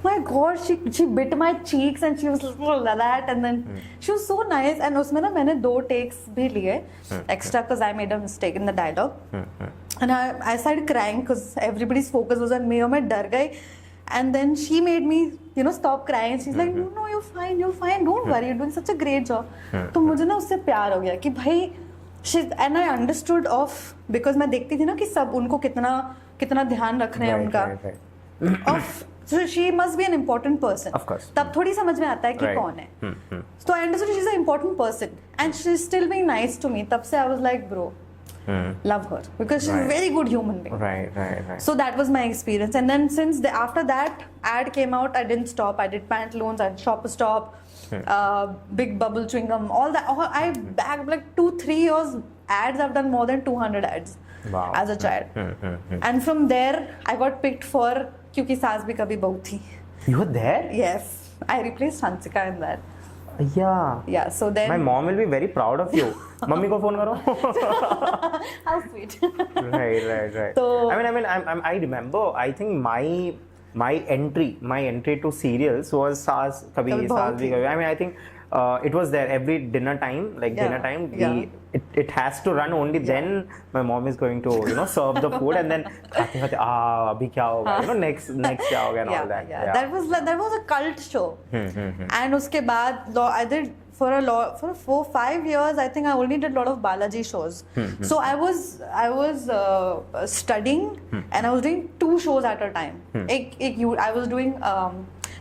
My God, she bit my cheeks and she was like that, and then she was so nice. And उसमें ना मैंने 2 takes भी लिए extra because I made a mistake in the dialogue, and I started crying because everybody's focus was on me और मैं डर गई. And then she made me, stop crying. She's like, no, you're fine. Don't worry, you're doing such a great job. तो मुझे ना उससे प्यार हो गया कि भाई, and I understood because मैं देखती थी ना कि सब उनको कितना ध्यान रख रहे हैं उनका. So she must be an important person. Of course. तब थोड़ी समझ में आता है कि कौन है. So I understood she's an important person and she's still being nice to me. तब से I was like, bro, love her because she's a very good human being. Right. So that was my experience, and then after that ad came out, I didn't stop. I did Pantaloons, I did Shop Stop, Big Bubble Chewing Gum, all that. I bagged like 2-3 years ads. I've done more than 200 ads as a child. And from there, I got picked for Kyunki Saas Bhi Kabhi Bahu Thi. You were there? Yes, I replaced Hansika in that. Yeah. So then my mom will be very proud of you. Mummy ko phone karo. How sweet. Right. So, I remember. I think my entry to serials was Saas Kabhi Saas Bhi Kabhi. I think it was there every dinner time. It has to run only then. My mom is going to serve the food, and then khate abhi kya hoga, next kya hoga, and all that. That was a cult show. And uske baad I did for 4-5 years. I think I only did a lot of Balaji shows. So I was studying and I was doing 2 shows at a time. I was doing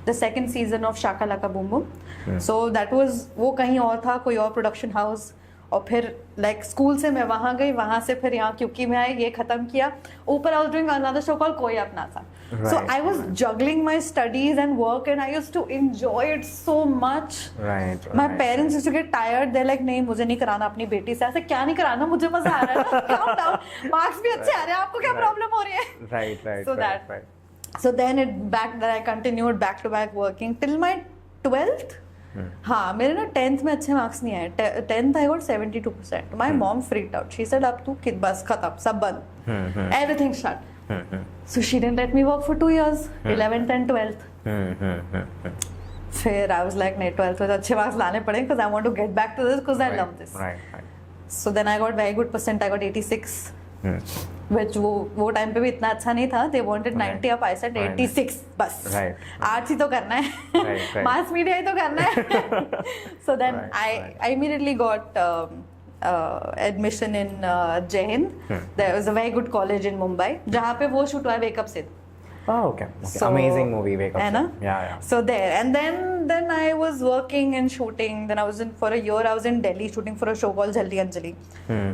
the 2nd season of Shaka Laka Boom Boom. So that was वो कहीं और था, कोई और production house. और फिर school से मैं वहाँ गई, वहाँ से फिर यहाँ क्योंकि मैं ये खत्म किया. ऊपर I was doing another show called कोई अपना था. So Right, I was juggling my studies and work, and I used to enjoy it so much. Right. My right. parents used to get tired. They're like, नहीं मुझे नहीं कराना अपनी बेटी से, ऐसे क्या नहीं कराना, मुझे मजा आ रहा है ना, calm down, marks भी अच्छे आ रहे हैं, आपको क्या Right. problem हो रही है? Right, right. So right, that- right. So then I continued back to back working till my 12th. हाँ, मेरे ना 10th में अच्छे मार्क्स नहीं आए. 10th I got 72%. My mom freaked out. She said, अब तू किद बस खत्म, सब बंद, everything shut. So she didn't let me work for 2 years, 11th and 12th. फिर I was like, नहीं 12th में तो अच्छे मार्क्स लाने पड़ेंगे because I want to get back to this because I love this. Right, right. So then I got very good percent. I got 86. Which वो time पे भी इतना अच्छा नहीं था. They wanted 90 up. I said 86 बस. Right. आर्ट्स ही तो करना है. Right. Mass media ही तो करना है. So then Right. I immediately got admission in Jai Hind. There was a very good college in Mumbai. जहाँ पे वो shoot हुआ है Wake Up से. Oh, okay. So- Amazing movie, Wake Up. है ना? Yeah. So there, and then I was working and shooting. Then I was for a year. I was in Delhi shooting for a show called Jalli Anjali.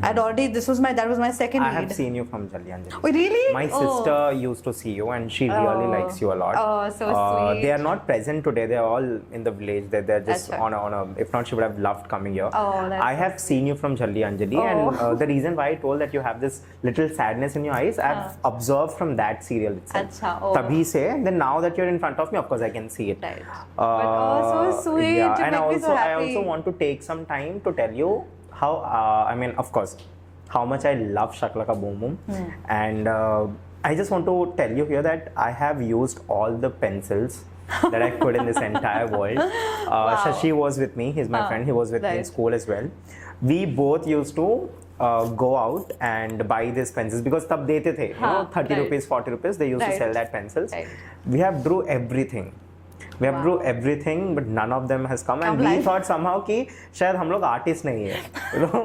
I'd already that was my second I lead. have seen you from Jalli Anjali. Oh, really? My Oh. sister used to see you, and she really likes you a lot. Oh, so sweet. They are not present today. They are all in the village. They're just Achha. on a. If not, she would have loved coming here. Oh, that's I have seen you from Jalli Anjali, and Oh. the reason why I told that you have this little sadness in your eyes, I've observed from that serial itself. Achha, oh. Tabhi se, then now that you're in front of me, of course I can see it. Right. But so sweet. Yeah, You and make me so I happy. also want to take some time to tell you how. I mean, of course, how much I love Shakalaka Boom Boom, and I just want to tell you here that I have used all the pencils that I could in this entire world. Shashi was with me. He's my friend. He was with me in right. school as well. We both used to go out and buy these pencils because tab dete the, you know, 30 right. rupees, 40 rupees. They used to Right. sell that pencils. Right. We have drew everything. We have Wow. drew everything, but none of them has come. And Come we live. thought somehow कि शायद हम लोग artist नहीं है. You know,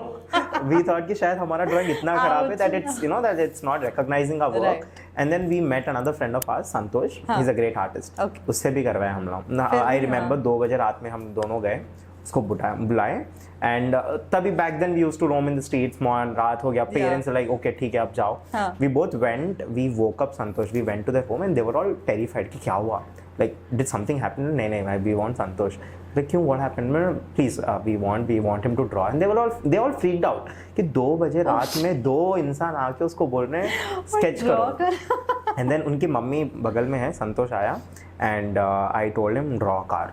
we thought कि शायद हमारा drawing इतना खराब है that it's, you know, that it's not recognizing our work. Right. And then we met another friend of ours, Santosh. He's a great artist. Okay. उससे भी करवाए हम लोग. फिर I भी, remember 2 बजे रात में हम दोनों गए. उसको बुलाए and तभी back then we used to roam in the streets. Mohan रात हो गया. Parents were like, okay ठीक है अब जाओ. हाँ. We both went. We woke up Santosh. We went to their home and they were all terrified कि क्या हुआ? Like, did something happen? नहीं, we want Santosh. Like, क्यों? What happened? Please, we want him to draw. And they all freaked out कि 2 बजे रात में 2 इंसान आके उसको बोल रहे हैं sketch करो. And then उनकी मम्मी बगल में है, संतोष आया and I told him draw a car.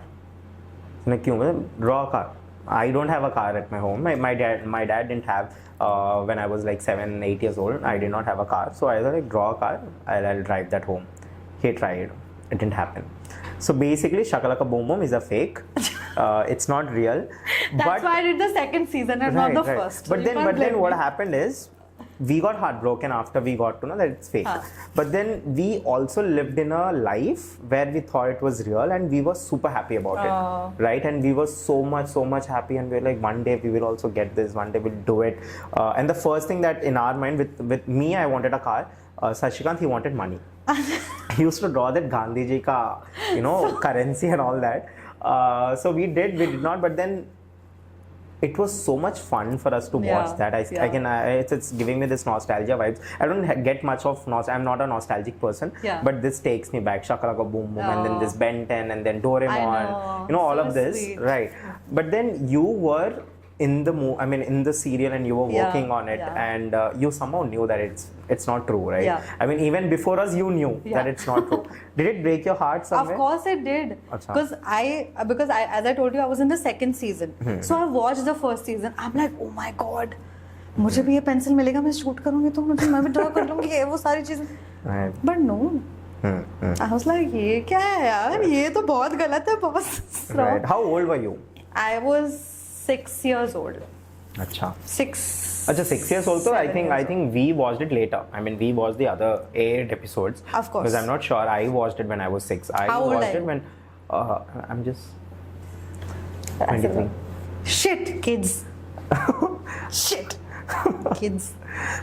उसने क्यों? Draw a car. I don't have a car at my home. My dad didn't have when I was like 7-8 years old. I did not have a car, so I was like, draw a car. I'll drive that home. He tried. It didn't happen. So basically, Shakalaka Boom Boom is a fake. It's not real. That's why I did the second season and not the first. But You then can't blame what me. happened is, we got heartbroken after we got to know that it's fake. But then we also lived in a life where we thought it was real and we were super happy about it, right? And we were so much happy, and we were like, one day we will also get this, one day we'll do it. And the first thing that in our mind, with me, I wanted a car. Sashikant, he wanted money. He used to draw that Gandhi ji ka, you know, currency and all that. So we did not, but then it was so much fun for us to watch that. It's giving me this nostalgia vibes. I don't get much of I'm not a nostalgic person, but this takes me back. Shakalaka Boom Boom, and then this Ben 10, and then Doraemon, you know, all So of this, sweet. right? But then you were in the in the serial, and you were working on it, and you somehow knew that it's not true, right? I mean, even before us, you knew that it's not true. Did it break your heart somewhere? Of course it did. Achha. Because I, as I told you, I was in the second season. So I watched the first season. I'm like, oh my god, मुझे भी ये pencil मिलेगा, मैं shoot करूंगी तो मैं भी draw कर लूंगी ये वो सारी चीजें. Right. But no. I was like, ये क्या है यार, ये तो बहुत गलत है, बहुत wrong. Right. How old were you? I was 6 years old. Acha. 6. Acha, 6 years old. So I think we watched it later. I mean, we watched the other 8 episodes. Of course. Because I'm not sure. I watched it when I was 6. How old watched are it you? when I'm just 23. Shit, kids. Shit, kids.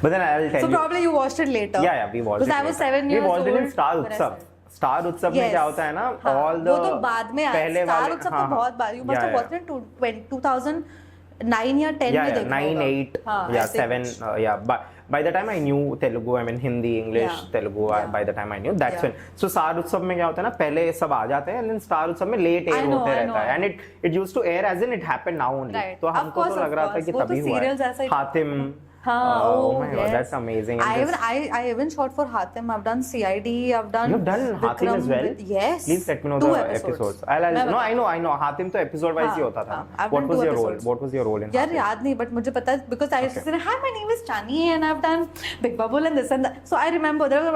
But then I'll tell So you. probably you watched it later. Yeah, we watched it. Because I was later. 7 years We watched old. it in Star when I Utsav. started. Star Utsav में Yes. क्या होता है ना? हाँ, All the वो तो बाद में आया. पहले Star वाले Utsav तो बहुत बाद. You must have watched it 2009 या 10 में देखा 9, होगा. 8, हाँ, yeah, ऐसे 7, कुछ. yeah. by the time I knew Telugu, I mean Hindi, English, Yeah. Telugu, Yeah. by the time I knew, that's Yeah. when. So Star Utsav में क्या होता है ना, पहले सब आ जाते हैं, and then Star Utsav में late air I know, होते I रहता है, know. and it used to air as in it happened now only. Right. तो Of हमको course, तो of लग रहा था course. कि वो तो तभी हुआ serials है. ऐसा ही- हातिम. हाँ, Oh my God, yes. that's amazing. And this- I even shot for Hatim. I've done CID. I've done. You've done Hatim Vikram as well? Yes. Please let me know 2 the episodes. episodes. मैं No, बताती I know. Hatim तो episode wise ही हाँ, होता था. हाँ. I've What done was 2 your role? episodes. What was your role in यार Hatim? याद नहीं, but मुझे पता है because I used to say, hi, my name is Chani and I've done Big Bubble and this and that. So I remember there was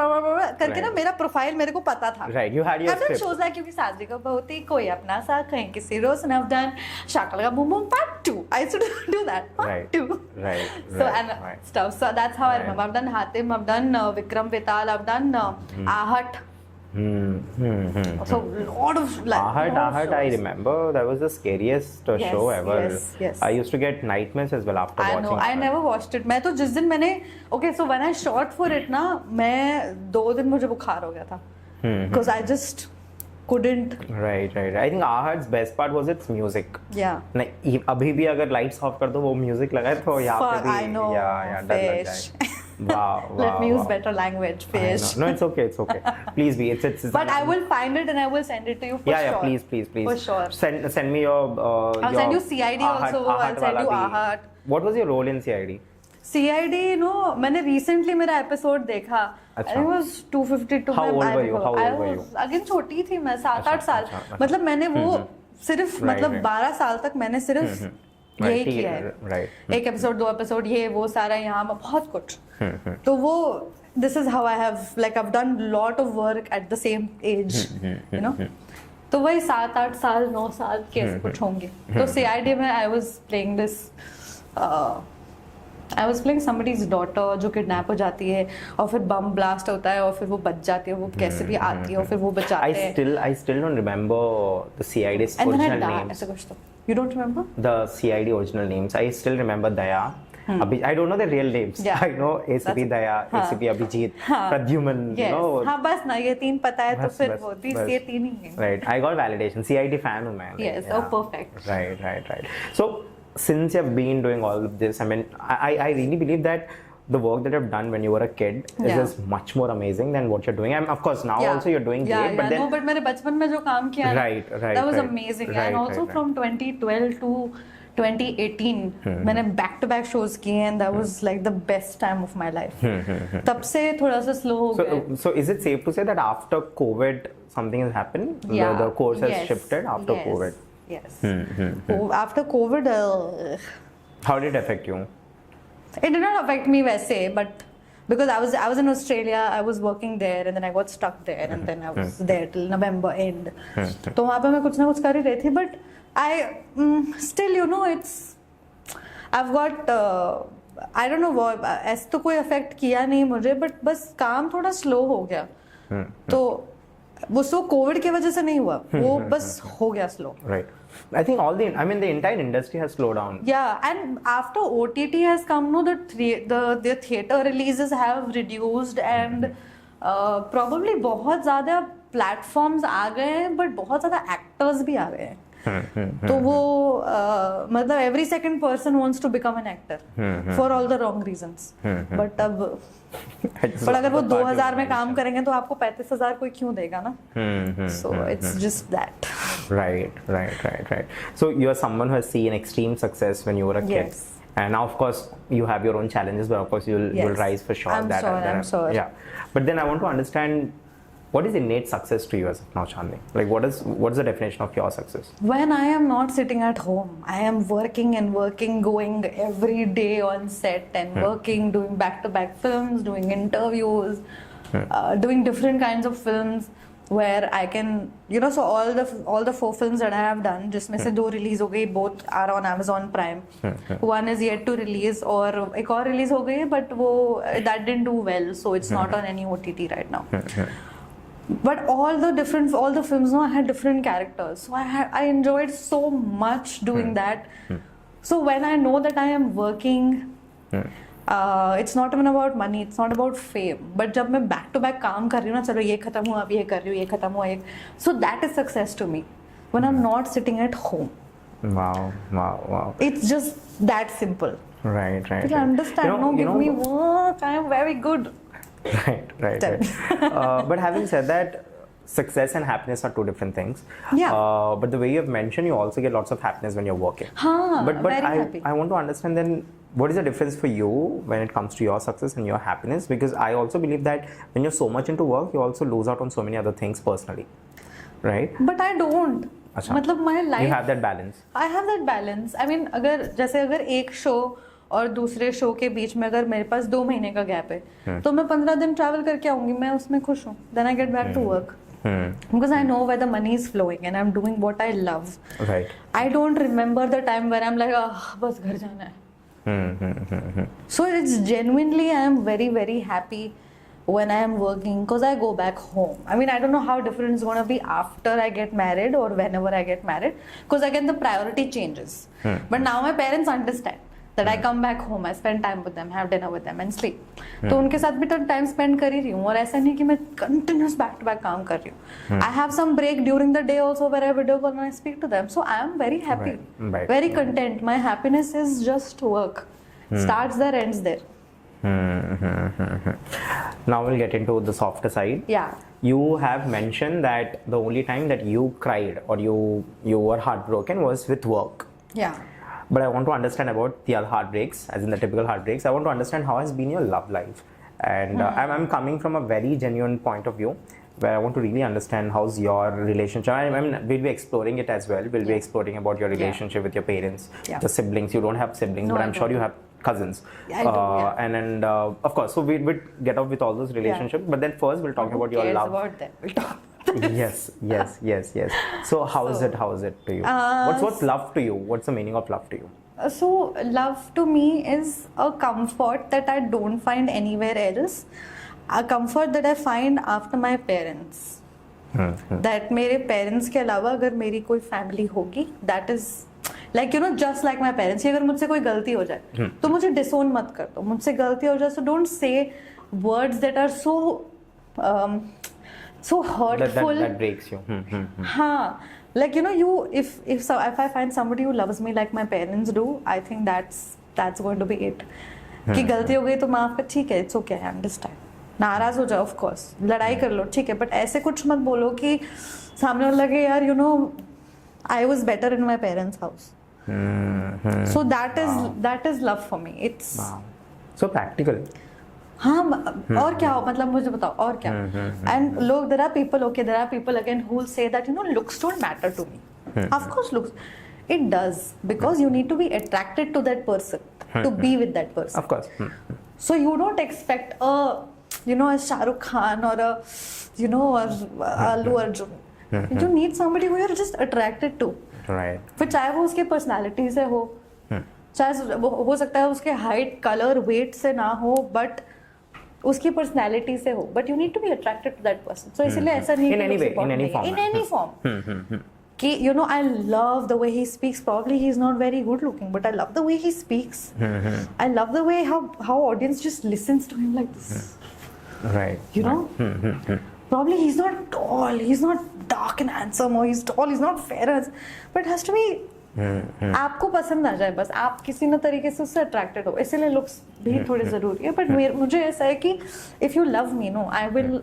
करके ना Right. मेरा profile मेरे को पता था. Right, you had your I've done script. shows like क्योंकि सादरी का बहुत ही कोई अपना सा कहीं किसी रोज and I've done शाकल का boom boom part 2. I used to do that part Right. 2. Right. So right, and right. stuff. So that's how I Right. remember. I've done Hatim. I've done Vikram Vital. I've done Ahat. So lot of like. Ahat, lot of I shows. remember that was the scariest Yes, show ever. yes. I used to get nightmares as well after I watching. know. I Ahat. never watched it. मैं तो जिस दिन मैंने okay, so when I shot for it ना, मैं 2 दिन मुझे बुखार हो गया था. Because I just couldn't. Right. I think Ahat's best part was its music. Yeah. नहीं अभी भी अगर लाइट्स ऑफ कर दो वो म्यूजिक लगाए तो यहाँ पे Fuck, भी I know. या डर लग Fish. जाए. Wow. Let me use wow. better language. I know. Fish. No, it's okay. Please be. It's But I will find it and I will send it to you for yeah, sure. please. For sure. Send me your. I'll your send you CID also. I'll send वाला you भी. Ahat. What was your role in CID? CID, no, मैंने recently मेरा episode देखा. अच्छा. I was 252. How old were you? How old were you? Again छोटी थी मैं 7-8 साल. अच्छा. मतलब मैंने वो सिर्फ Right, मतलब right. 12 साल तक मैंने सिर्फ यही Right, किया है. right. एक एपिसोड 2 एपिसोड ये वो सारा यहाँ में बहुत कुछ. तो वो this is how I have like I've done lot of work at the same age, you know. तो वही 7-8 साल 9 साल के ऐसे कुछ होंगे. तो CID में I was playing this. I was playing somebody's daughter जो किडनैप हो जाती है और फिर बम ब्लास्ट होता है और फिर वो बच जाती है वो कैसे भी आती है और फिर वो बचाते हैं. I still don't remember the CID's And then I original died. names. ऐसा कुछ तो. You don't remember? The CID original names. I still remember Daya. I don't know the real names. Yeah. I know ACP Daya, ACP Abhijit, Pradyuman. Yes. You know. हाँ बस ना ये 3 पता है तो बस, फिर बस, वो बस. ये 3 ही हैं. Right. I got validation. CID fan हूँ मैं. Yes. Yeah. Oh, perfect. Right. So since you've been doing all of this, I mean, I really believe that the work that you've done when you were a kid is Yeah. just much more amazing than what you're doing. And of course now Yeah. also you're doing Yeah, great, but then no, but मेरे बचपन में जो काम किया ना, Right, that was right. amazing. Right, And also right. from 2012 to 2018 मैंने back to back shows किए and that was like the best time of my life. तब से थोड़ा सा slow हो गया. so is it safe to say that after COVID something has happened? Yeah. The course has Yes. shifted after Yes. COVID. Yes. After COVID, How did it affect you? it did not affect me वैसे, but because I was in Australia, I was working there and then I got stuck there and then I was there till November end. तो वहाँ पे मैं कुछ ना कुछ कर ही रही थी, but I still you know it's I've got I don't know what ऐसे तो कोई affect किया नहीं मुझे, but बस काम थोड़ा slow हो गया. तो वो सो कोविड की वजह से नहीं हुआ, वो बस हो गया slow. Right. I think the entire industry has slowed down. Yeah, and after OTT has come, no, the theater releases have reduced and probably बहुत ज़्यादा platforms आ गए हैं, but बहुत ज़्यादा actors भी आ गए हैं. तो वो मतलब every second person wants to become an actor for all the wrong reasons. But अब पर अगर वो 2000 में काम करेंगे तो आपको 35,000 कोई क्यों देगा ना? So it's just that. Right. So you are someone who has seen extreme success when you were a kid. Yes. And now, of course, you have your own challenges, but of course, you'll Yes. rise for sure. I'm sure. Yeah. But then I want to understand, what is innate success to you as of now, Chandni? Like, what's the definition of your success? When I am not sitting at home, I am working, going every day on set and working, doing back-to-back films, doing interviews, doing different kinds of films where I can, you know, so all the 4 films that I have done, जिसमें से 2 release हो गई, both are on Amazon Prime. One is yet to release और एक और release हो गई, but वो that didn't do well, so it's not on any OTT right now. But all the films, no, I had different characters. So I enjoyed so much doing that. So when I know that I am working, it's not even about money, it's not about fame. But जब मैं back to back काम कर रही हूँ ना, चलो ये खत्म हुआ, अब ये कर रही हूँ, ये खत्म हुआ, ये. So that is success to me. When I'm not sitting at home. Wow. It's just that simple. Right. People understand. Give me work. I am very good. Right. But having said that, success and happiness are two different things. Yeah. But the way you have mentioned, you also get lots of happiness when you're working. But very happy. I want to understand then, what is the difference for you when it comes to your success and your happiness? Because I also believe that when you're so much into work, you also lose out on so many other things personally, right? But I don't. अच्छा. मतलब my life. You have that balance. I have that balance. I mean, अगर एक show और दूसरे show के बीच में अगर मेरे पास 2 महीने का गैप है तो मैं 15 दिन ट्रैवल करके आऊंगी, मैं उसमें खुश हूँ. Then I get back to work. Because I know where the money is flowing and I'm doing what I love. Right. I don't remember the time where I'm like, बस घर जाना है. So it's genuinely I am very very happy when I am working because I go back home. I mean, I don't know how different it's going to be after I get married or whenever I get married, because again the priority changes. But now my parents understand that I come back home, I spend time with them, have dinner with them and sleep. तो उनके साथ भी तो time spend कर ही रही हूँ, और ऐसा नहीं कि मैं कंटिन्यूस बैक टू बैक काम कर रही हूँ. I have some break during the day also where I video call and I speak to them. So I am very happy, very content. My happiness is just work. Starts there, ends there. Now we'll get into the softer side. Yeah. You have mentioned that the only time that you cried or you were heartbroken was with work. Yeah. But I want to understand about the other heartbreaks, as in the typical heartbreaks. I want to understand how has been your love life. And I'm coming from a very genuine point of view where I want to really understand how's your relationship. I mean, we'll be exploring it as well. We'll be exploring about your relationship with your parents, the siblings. You don't have siblings, but I'm sure you have cousins. Yeah, I do, And of course, so we'll get off with all those relationships. But then first we'll talk about your love. About them? We'll talk. Yes. So how is it to you? What's love to you? What's the meaning of love to you? So love to me is a comfort that I don't find anywhere else. A comfort that I find after my parents. That मेरे parents के अलावा अगर मेरी कोई family होगी, that is like, you know, just like my parents. कि अगर मुझसे कोई गलती हो जाए तो मुझे disown मत कर दो. मुझसे गलती हो जाए, so don't say words that are so hurtful. That breaks you. हाँ, like, you know, if I find somebody who loves me like my parents do, I think that's going to be it. कि गलती हो गई तो माफ कर, ठीक है, it's okay, I understand. नाराज हो जाओ, of course, लड़ाई कर लो, ठीक है, but ऐसे कुछ मत बोलो कि सामने वाला लगे यार, you know, I was better in my parents' house. So that is love for me. It's so practical. हाँ, और क्या हो, मतलब मुझे बताओ और क्या. And look, there are people again who will say that, you know, looks don't matter to me. Of course looks, it does, because you need to be attracted to that person to be with that person. Of course. So you don't expect a Shah Rukh Khan or a Allu Arjun. You need somebody who you're just attracted to. Right. फिर चाहे वो उसके personality से हो, चाहे हो सकता है उसके हाइट, कलर, वेट से ना हो, बट उसकी पर्सनालिटी से हो, but you need to be attracted to that person. So इसलिए ऐसा नहीं in any form कि you know, I love the way he speaks. Probably he's not very good looking, but I love the way he speaks. I love the way how audience just listens to him like this. Right. You know, probably he's not tall, he's not dark and handsome, or he's tall, he's not fair, but it has to be आपको पसंद आ जाए, बस आप किसी न तरीके से उससे अट्रैक्टेड हो. इसलिए लुक्स भी थोड़े जरूरी है, बट मुझे ऐसा है कि if you love me, no, I will,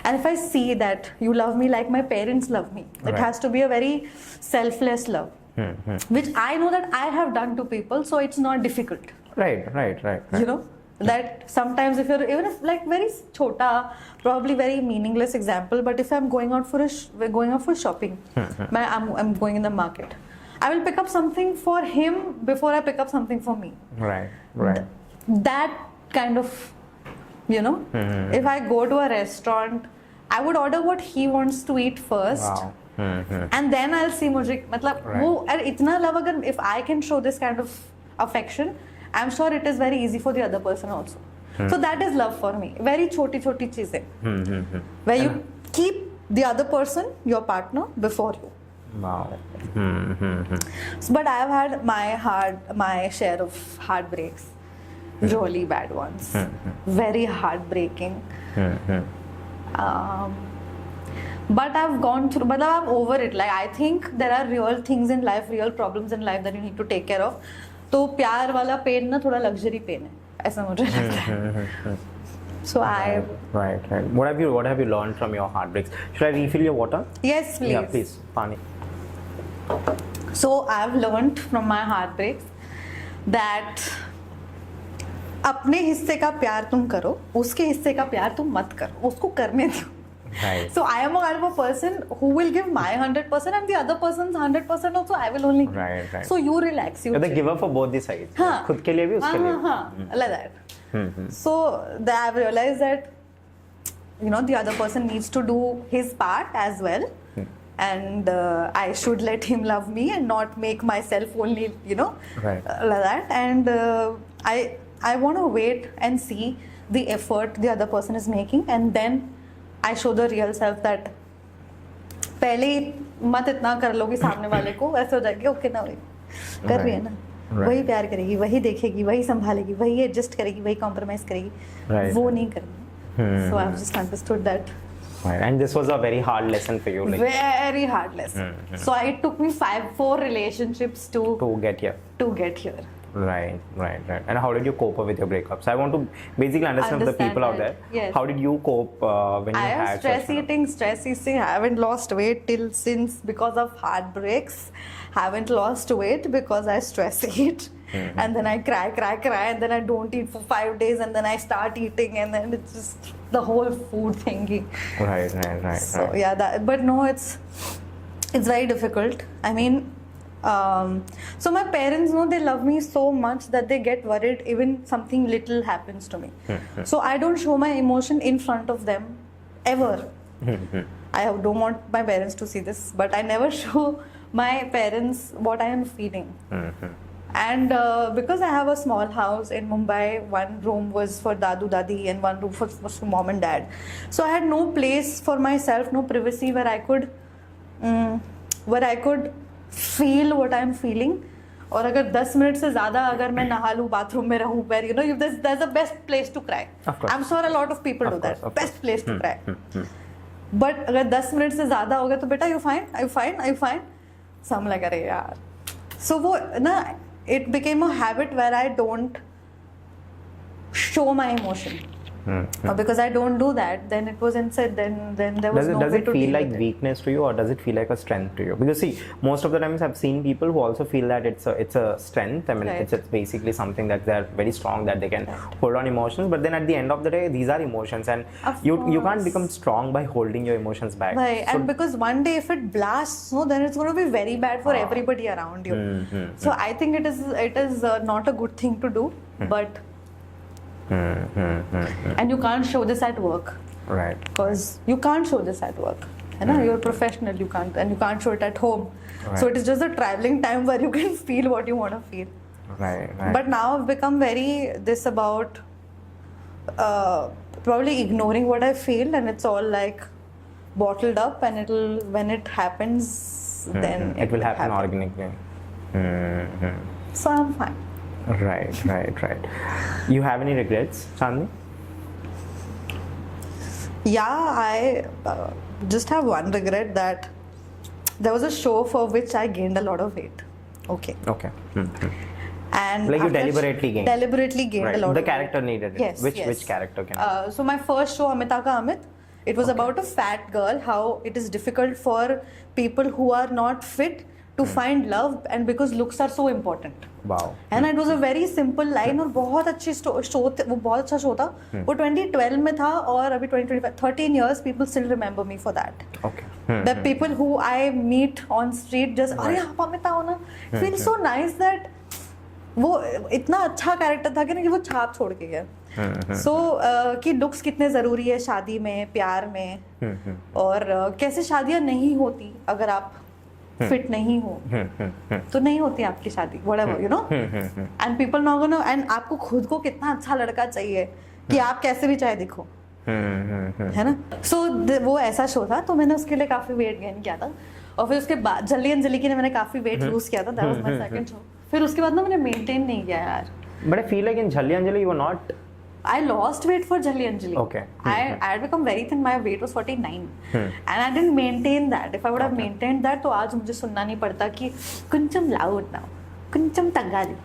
and if I see that you love me like my parents love me, it has to be a very selfless love, which I know that I have done to people, so it's not difficult. Right. You know, that sometimes if you're, even if like very chota, probably very meaningless example, but if I'm going out for shopping, I'm going in the market, I will pick up something for him before I pick up something for me. Right. That kind of, you know, if I go to a restaurant, I would order what he wants to eat first. Wow. And then I'll see मुझे मतलब वो इतना love, अगर if I can show this kind of affection, I'm sure it is very easy for the other person also. So that is love for me. Very छोटी चीजें where you keep the other person, your partner, before you. Wow. But I have had my share of heartbreaks, really bad ones, very heartbreaking. But I've gone through, but I'm over it. Like, I think there are real things in life, real problems in life that you need to take care of. तो प्यार वाला pen ना थोड़ा luxury pen है, ऐसा मुझे लगता है. So Right. What have you learned from your heartbreaks? Should I refill your water? yes, please. Yeah, please. Pani. So I've learned from my heartbreaks that अपने हिस्से का प्यार तुम करो, उसके हिस्से का प्यार तुम मत करो, उसको करने दो. Right. So I am a kind of a person who will give my 100% and the other person's 100% also I will only give. Right. So you relax, you You're the chill. giver for both the sides. हाँ. खुद के लिए भी उसके लिए भी. हाँ, like that. So I've realized that the other person needs to do his part as well, and I should let him love me and not make myself only Right. like that. And I want to wait and see the effort the other person is making, and then I show the real self that पहले ही मत इतना कर लो कि सामने वाले को ऐसे हो जाएगी ओके ना, वही कर रही है ना, वही प्यार करेगी, वही देखेगी, वही संभालेगी, वही एडजस्ट करेगी, वही कॉम्प्रोमाइज करेगी, वो नहीं करना. So I've just understood that. Right. And this was a very hard lesson for you, like Very hard lesson. So it took me 4 relationships to get here. here. Right. And how did you cope up with your breakups? I want to basically understand the people out there. Yes. How did you cope when you I am had stress eating. I haven't lost weight since because of heartbreaks. Haven't lost weight because I stress eat. And then I cry, and then I don't eat for 5 days, and then I start eating, and then it's just the whole food thingy. Right. So yeah, but no, it's very difficult. I mean, so my parents know they love me so much that they get worried even something little happens to me. So I don't show my emotion in front of them ever. I don't want my parents to see this, but I never show my parents what I am feeling. And because I have a small house in Mumbai, one room was for Dadu Dadi and one room was for mom and dad. So I had no place for myself, no privacy where I could feel what I'm feeling. और अगर 10 minute से ज़्यादा अगर मैं नहा लूँ bathroom में रहूँ where there's a best place to cry. I'm sure a lot of people do that. Best place to cry. But अगर 10 मिनट से ज़्यादा हो गया तो बेटा are you fine? So I'm like अरे यार. So वो ना it became a habit where I don't show my emotion. Because I don't do that, then it was inside. Then there was no way to deal with it. Does it feel like weakness to you, or does it feel like a strength to you? Because see, most of the times I've seen people who also feel that it's a strength. I mean, Right. it's basically something that they're very strong, that they can hold on emotions. But then at the end of the day, these are emotions, and Of you can't course. become strong by holding your emotions back. Right. So- And because one day if it blasts, then it's going to be very bad for everybody around you. So I think it is not a good thing to do, but and you can't show this at work. Right. Because you can't show this at work. You're a professional, you can't show it at home. So it is just a traveling time where you can feel what you want to feel. Right. But now I've become very about probably ignoring what I feel, and it's all like bottled up, and when it happens, then it will happen organically. So I'm fine. Right. You have any regrets, Chandni? Yeah, I just have one regret, that there was a show for which I gained a lot of weight. Okay. And Like you after deliberately gained. Deliberately gained Right. a lot The of character weight. needed it. Yes. Which character can? So my first show, Amita Ka Amit, it was about a fat girl, how it is difficult for people who are not fit to find love, and because looks are so important. Wow. And it was a very simple line, और बहुत अच्छी show, वो बहुत अच्छा show था. वो 2012 में था, और अभी 2025, 13 years people still remember me for that. Okay. The people who I meet on street just अरे आप अमिता हो ना, it feels so nice that वो इतना अच्छा कैरेक्टर था कि वो छाप छोड़ के गया. So कि लुक्स कितने ज़रूरी है शादी में, प्यार में, और कैसे शादियाँ नहीं होती अगर आप फिट नहीं हो, तो नहीं होती आपकी शादी, whatever, and people now gonna, and आपको खुद को कितना अच्छा लड़का चाहिए कि आप कैसे भी चाहे दिखो, है ना. So वो ऐसा शो था, तो मैंने उसके लिए काफी वेट गेन किया था, और फिर उसके बाद जल्दी अंजलि की ने मैंने काफी वेट लूज किया था. that was my second show. फिर उसके बाद ना मैंने मेंटेन नहीं किया यार. But I feel like in Jhalli Anjali you were not. I lost weight for Jhalli Anjali. Okay. I had become very thin. My weight was 49, and I didn't maintain that. If I would have maintained that, तो आज मुझे सुनना नहीं पड़ता कि कुंचम loud now, कुंचम तगाली.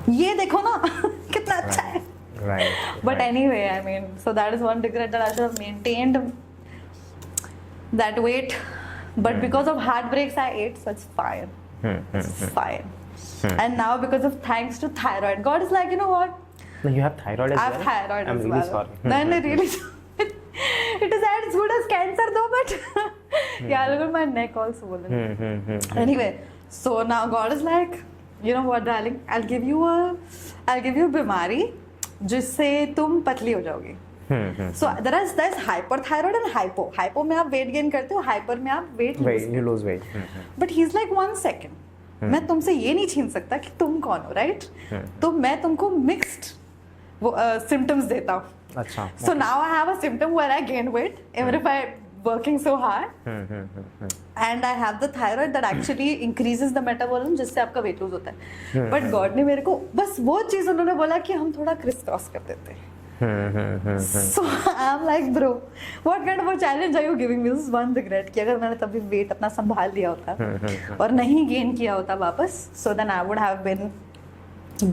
ये देखो ना कितना अच्छा है. Right. But anyway, I mean, so that is one regret, that I should have maintained that weight. But because of heartbreaks, I ate, so it's fine. It's fine. And now, because of thanks to thyroid, God is like, you know what? No, you have thyroid as I have well? thyroid I'm as really well. sorry. Then it really, it is as good as cancer, though. But yeah, look at my neck all swollen. Anyway, so now God is like, you know what, darling? I'll give you a बीमारी जिससे तुम पतली हो जाओगी. So there's hyperthyroid and hypo. Hypo में आप weight gain करते हो, hyper में आप weight lose weight. But he's like 1 second. मैं तुमसे ये नहीं छीन सकता कि तुम कौन हो, right? तो मैं तुमको mixed symptoms देता हूँ. अच्छा. So now I have a symptom where I gain weight even if I working so hard. And I have the thyroid that actually increases the metabolism जिससे आपका weight lose होता है. But God ने मेरे को बस वो चीज उन्होंने बोला कि हम थोड़ा criss cross कर देते हैं. So I'm like, bro, what kind of a challenge are you giving me? This is one regret कि अगर मैंने तभी weight अपना संभाल लिया होता और नहीं gain किया होता वापस, so then I would have been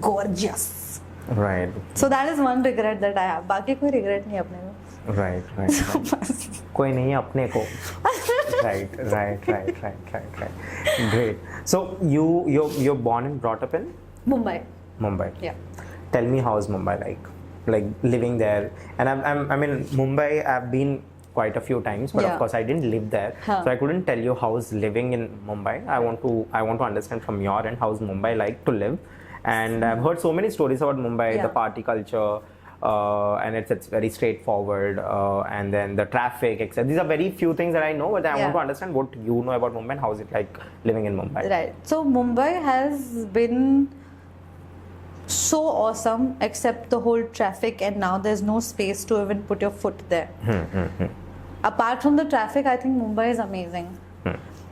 gorgeous. Right. So that is one regret that I have. बाकी कोई regret नहीं अपने में. Right. कोई नहीं अपने को. Right. Great. So you're born and brought up in Mumbai. Yeah. Tell me, how is Mumbai like living there? And I mean, Mumbai I've been quite a few times, but of course I didn't live there, so I couldn't tell you how is living in Mumbai. I want to understand from your end, how is Mumbai like to live. And I've heard so many stories about Mumbai, the party culture, and it's very straightforward, and then the traffic, etc. These are very few things that I know, but I want to understand what you know about Mumbai and how is it like living in Mumbai. Right. So Mumbai has been so awesome, except the whole traffic, and now there's no space to even put your foot there. Apart from the traffic, I think Mumbai is amazing.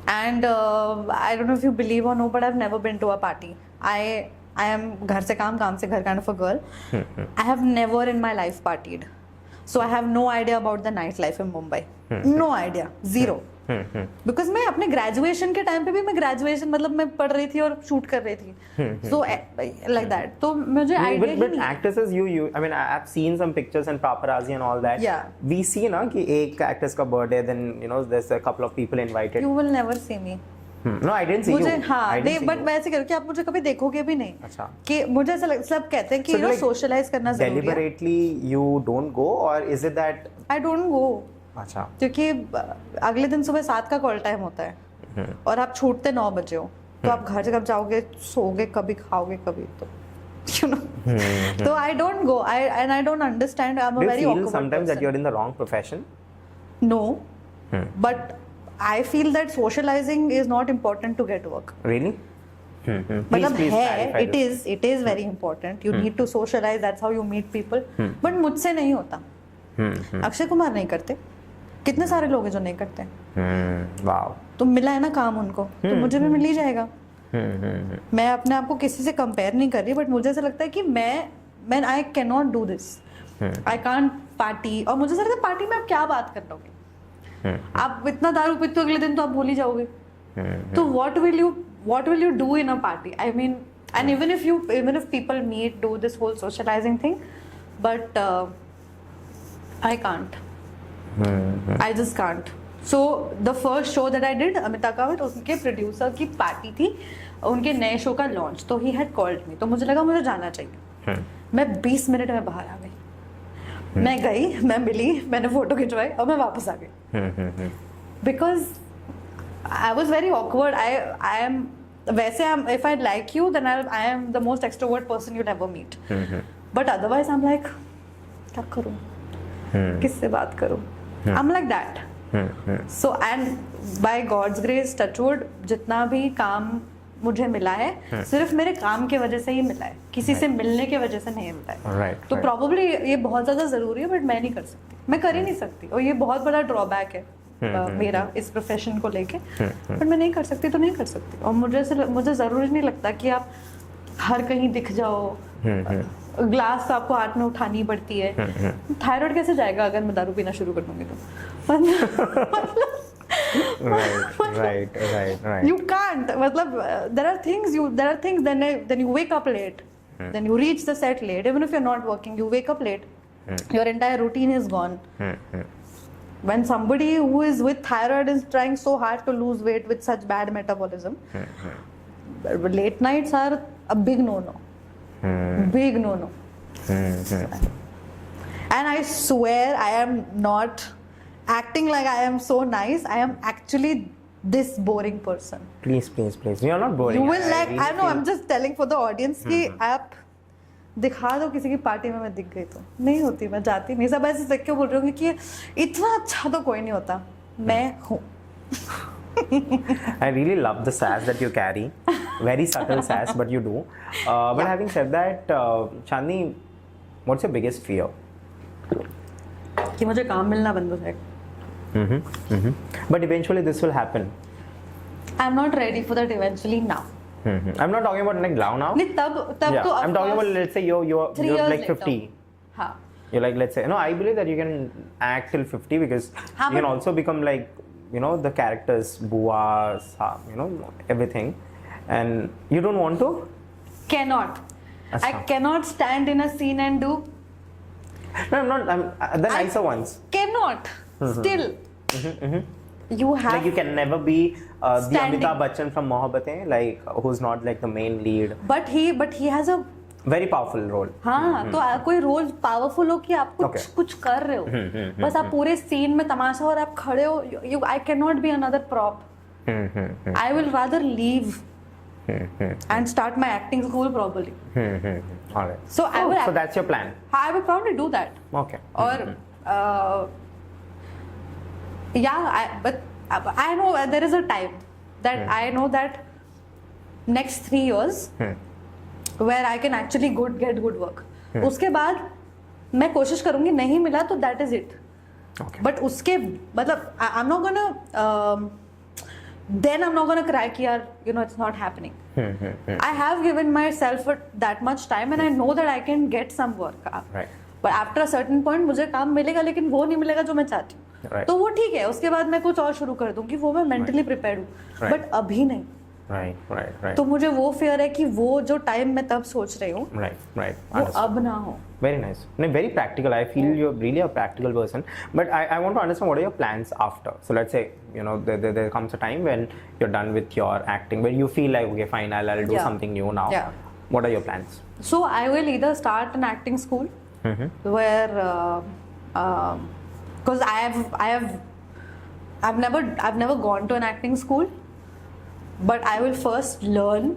And I don't know if you believe or no, but I've never been to a party. I am घर से काम से घर kind of a girl. I have never in my life partied. So I have no idea about the nightlife in Mumbai. No idea. Zero. Because मैं अपने graduation के time पे भी मैं graduation मतलब मैं पढ़ रही थी और shoot कर रही थी. So like that. तो मुझे idea ही but नहीं. actresses I mean I've seen some pictures and paparazzi and all that. Yeah. We see ना कि एक actress का birthday, then you know there's a couple of people invited. You will never see me. No, I didn't see मुझे you. हाँ नहीं, but मैं ऐसे करके आप मुझे कभी देखोगे भी नहीं. अच्छा. कि मुझे ऐसा सब कहते हैं कि you know socialize करना जरूरी है. Deliberately you don't go, or is it that? I don't go. अच्छा. क्योंकि अगले दिन सुबह 7 का कॉल टाइम होता है और आप छूटते 9 बजे हो, तो आप घर जब जाओगे सोओगे कभी, खाओगे कभी, तो you know. तो I don't go. I don't understand. I'm a very awkward person. Do you feel sometimes that you're in the wrong profession? No. But I feel that socializing is not important to get work. Really? मतलब है, it is very important. You need to socialize. That's how you meet people. But मुझसे नहीं होता. अक्षय कुमार नहीं करते. कितने सारे लोग हैं जो नहीं करते. Wow. तो मिला है ना काम उनको, तो मुझे भी मिल ही जाएगा. मैं अपने आप को किसी से कंपेयर नहीं कर रही, बट मुझे ऐसा लगता है कि मैं I cannot do this. I can't party. और मुझे ऐसा लगता है पार्टी में आप क्या बात कर लोगे. आप इतना दारू पीते हो अगले दिन तो आप भूल ही जाओगे. तो what will you do in a party? I mean, and even if people meet, do this whole socializing thing, but I can't. I just can't. So the first show that I did, Amita कावत, उनके producer की party थी, उनके नए show का launch, तो he had called me, तो मुझे लगा मुझे जाना चाहिए. मैं 20 मिनट में बाहर आ गई. मैं गई, मैं मिली, मैंने फोटो खिंचवाई और मैं वापस आ गई. Because I was very awkward. I am वैसे if I like you, then I am the most extrovert person you'll ever meet. But otherwise I'm like, क्या करूँ, किससे बात करूँ. I'm like that. So and by God's grace, touch wood, जितना भी काम मुझे मिला है सिर्फ मेरे काम के वजह से ही मिला है, किसी से मिलने के वजह से नहीं मिला है. तो प्रॉब्ली ये बहुत ज़्यादा ज़रूरी है, बट मैं नहीं कर सकती, मैं कर ही नहीं सकती, और ये बहुत बड़ा ड्रॉबैक है मेरा इस प्रोफेशन को लेके. बट मैं नहीं कर सकती तो नहीं कर सकती. और मुझे ज़रूरी नहीं लगता कि आप हर कहीं दिख जाओ. ग्लास आपको हाथ में उठानी पड़ती है. थायराइड कैसे जाएगा अगर मैं दारू पीना शुरू कर दूंगी तो. Right. You can't. मतलब, there are things. Then you wake up late. Then you reach the set late. Even if you're not working, you wake up late. Your entire routine is gone. When somebody who is with thyroid is trying so hard to lose weight with such bad metabolism, late nights are a big no-no. Big no-no. And I swear I am not acting like I am so nice. I am actually this boring person. Please. You're not boring. You will like, really I know, I'm just telling for the audience कि आप दिखा दो किसी की party में मैं दिख गई तो नहीं होती, मैं जाती नहीं. सब ऐसे देख के बोल रही हूँ कि इतना अच्छा तो कोई नहीं होता, मैं हूँ. I really love the sass that you carry. Very subtle sass, but you do. But having said that, Chandni, what's your biggest fear? कि मुझे काम मिलना बंद हो जाएगा. But eventually this will happen. I'm not ready for that eventually now. I'm not talking about like now. नहीं तब Yeah, तो I'm talking about, let's say you're 3 years like later. 50. हाँ. You're like, let's say, no, I believe that you can act till 50 because हाँ, you can but- also become like, you know, the characters, Bua, you know, everything. And you don't want to? Cannot. I Achha. cannot stand in a scene and do. No, I'm not. The nicer ones. Cannot. Still. You have. Like you can never be the Standing. Amitabh Bachchan from Mohabbatein, like who's not like the main lead. But he has a. Very powerful role. हाँ, तो कोई role powerful हो कि आप कुछ Okay. कुछ कर रहे हो. बस आप पूरे सीन में तमाशा और आप खड़े हो. You, I cannot be another prop. I will rather leave and start my acting school probably. All right. So I will. So that's your plan. I will probably do that. Okay. Or but I know there is a time that I know that next 3 years where I can actually get good work. उसके बाद मैं कोशिश करूंगी, नहीं मिला तो that is it. Okay. But उसके मतलब I'm not gonna then I'm not gonna cry कि यार you know it's not happening. I have given myself that much time and I know that I can get some work. Right. But after a certain point मुझे काम मिलेगा लेकिन वो नहीं मिलेगा जो मैं चाहती हूँ. Right. तो वो ठीक है, उसके बाद मैं कुछ और शुरू कर दूंगी, वो मैं मेंटली प्रिपेयर्ड हूँ. Right. बट अभी नहीं. Right. तो मुझे वो फियर है कि वो जो टाइम मैं तब सोच रही हूँ Right. वो Understood. अब ना हो. Very nice. No, very practical. I feel you're really a practical person. But I want to understand what are your plans after. So let's say, you know, there comes a time when you're done with your acting, where you feel like, okay, fine, I'll do Yeah. something new now. Yeah. What are your plans? So I will either start an acting school where because I've never gone to an acting school, but I will first learn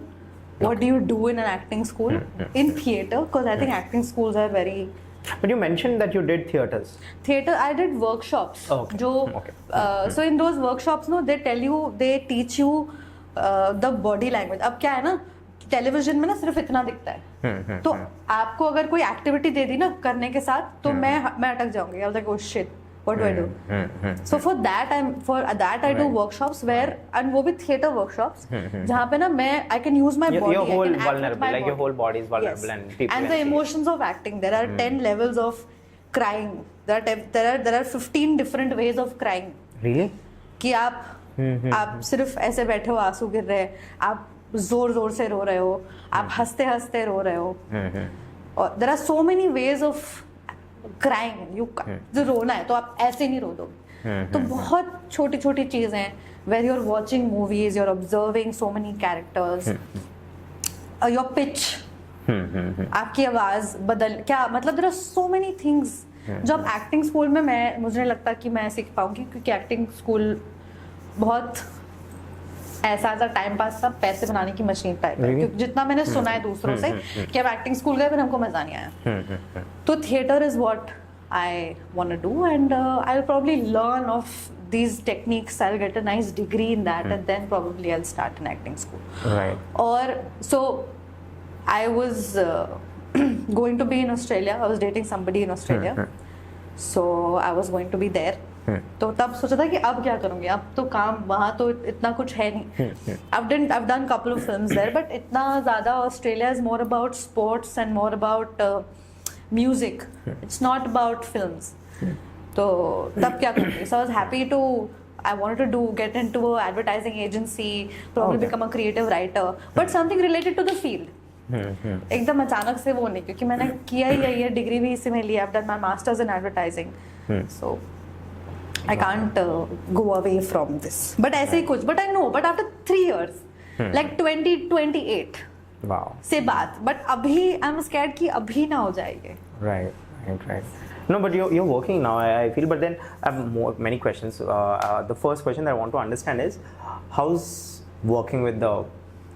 what do you do in an acting school in theatre, because I think acting schools are very. But you mentioned that you did theatres. Theatre, I did workshops. Oh, okay. Okay. So in those workshops, no, they teach you the body language. अब क्या है ना, television में ना सिर्फ इतना दिखता है. तो आपको अगर कोई एक्टिविटी दे दी ना करने के साथ, तो मैं अटक जाऊंगी. I was like, oh shit, what do I do? So for that I do workshops where, and वो भी theatre workshops, जहाँ पे ना मैं I can use my body. Your I whole can act with vulnerable, my like your body. whole body is vulnerable, Yes. and people. And the can see it. emotions of acting, there are 10 levels of crying. There are 15 different ways of crying. Really? कि आप सिर्फ ऐसे बैठे हो, आंसू गिर रहे हैं, आप जोर जोर से रो रहे हो, आप हंसते हंसते रो रहे हो. और there are so many ways of crying. जो रोना है तो आप ऐसे नहीं रो दोगे. तो बहुत छोटी छोटी चीजें हैं where you're watching movies, you're observing so many characters, your pitch, आपकी आवाज बदल क्या मतलब there are so many things जो आप एक्टिंग स्कूल में मुझे नहीं लगता कि मैं सीख पाऊंगी, क्योंकि एक्टिंग स्कूल बहुत ऐसा टाइम पास सा पैसे बनाने की मशीन टाइप है. क्योंकि जितना मैंने सुना है दूसरों से कि अब एक्टिंग स्कूल गए फिर हमको मजा नहीं आया. तो theatre is what I want to do, and I will probably learn of these techniques. I'll get a nice degree in that, and then probably I'll start an acting school. Right. Or so I was going to be in Australia. I was dating somebody in Australia. So I was going to be there. तो तब सोचा था कि अब क्या करूँगी, अब तो काम वहाँ तो इतना कुछ है नहीं. I've done couple of films there, but इतना ज़्यादा Australia is more about sports and more about music. It's not about films. तो तब क्या करूँगी? So I was happy to I wanted to get into an advertising agency, probably Okay. become a creative writer, but something related to the field. एकदम अचानक से वो नहीं, क्योंकि मैंने किया ही है, ये डिग्री भी इसी में लिया. I've done my masters in advertising, so I can't go away from this. But ऐसे ही कुछ, but I know, but after 3 years, like 2028 Wow. से बात, but अभी I'm scared कि अभी ना हो जाएगी. Right. No, but you're working now, I feel. But then I have many questions. The first question that I want to understand is, how's working with the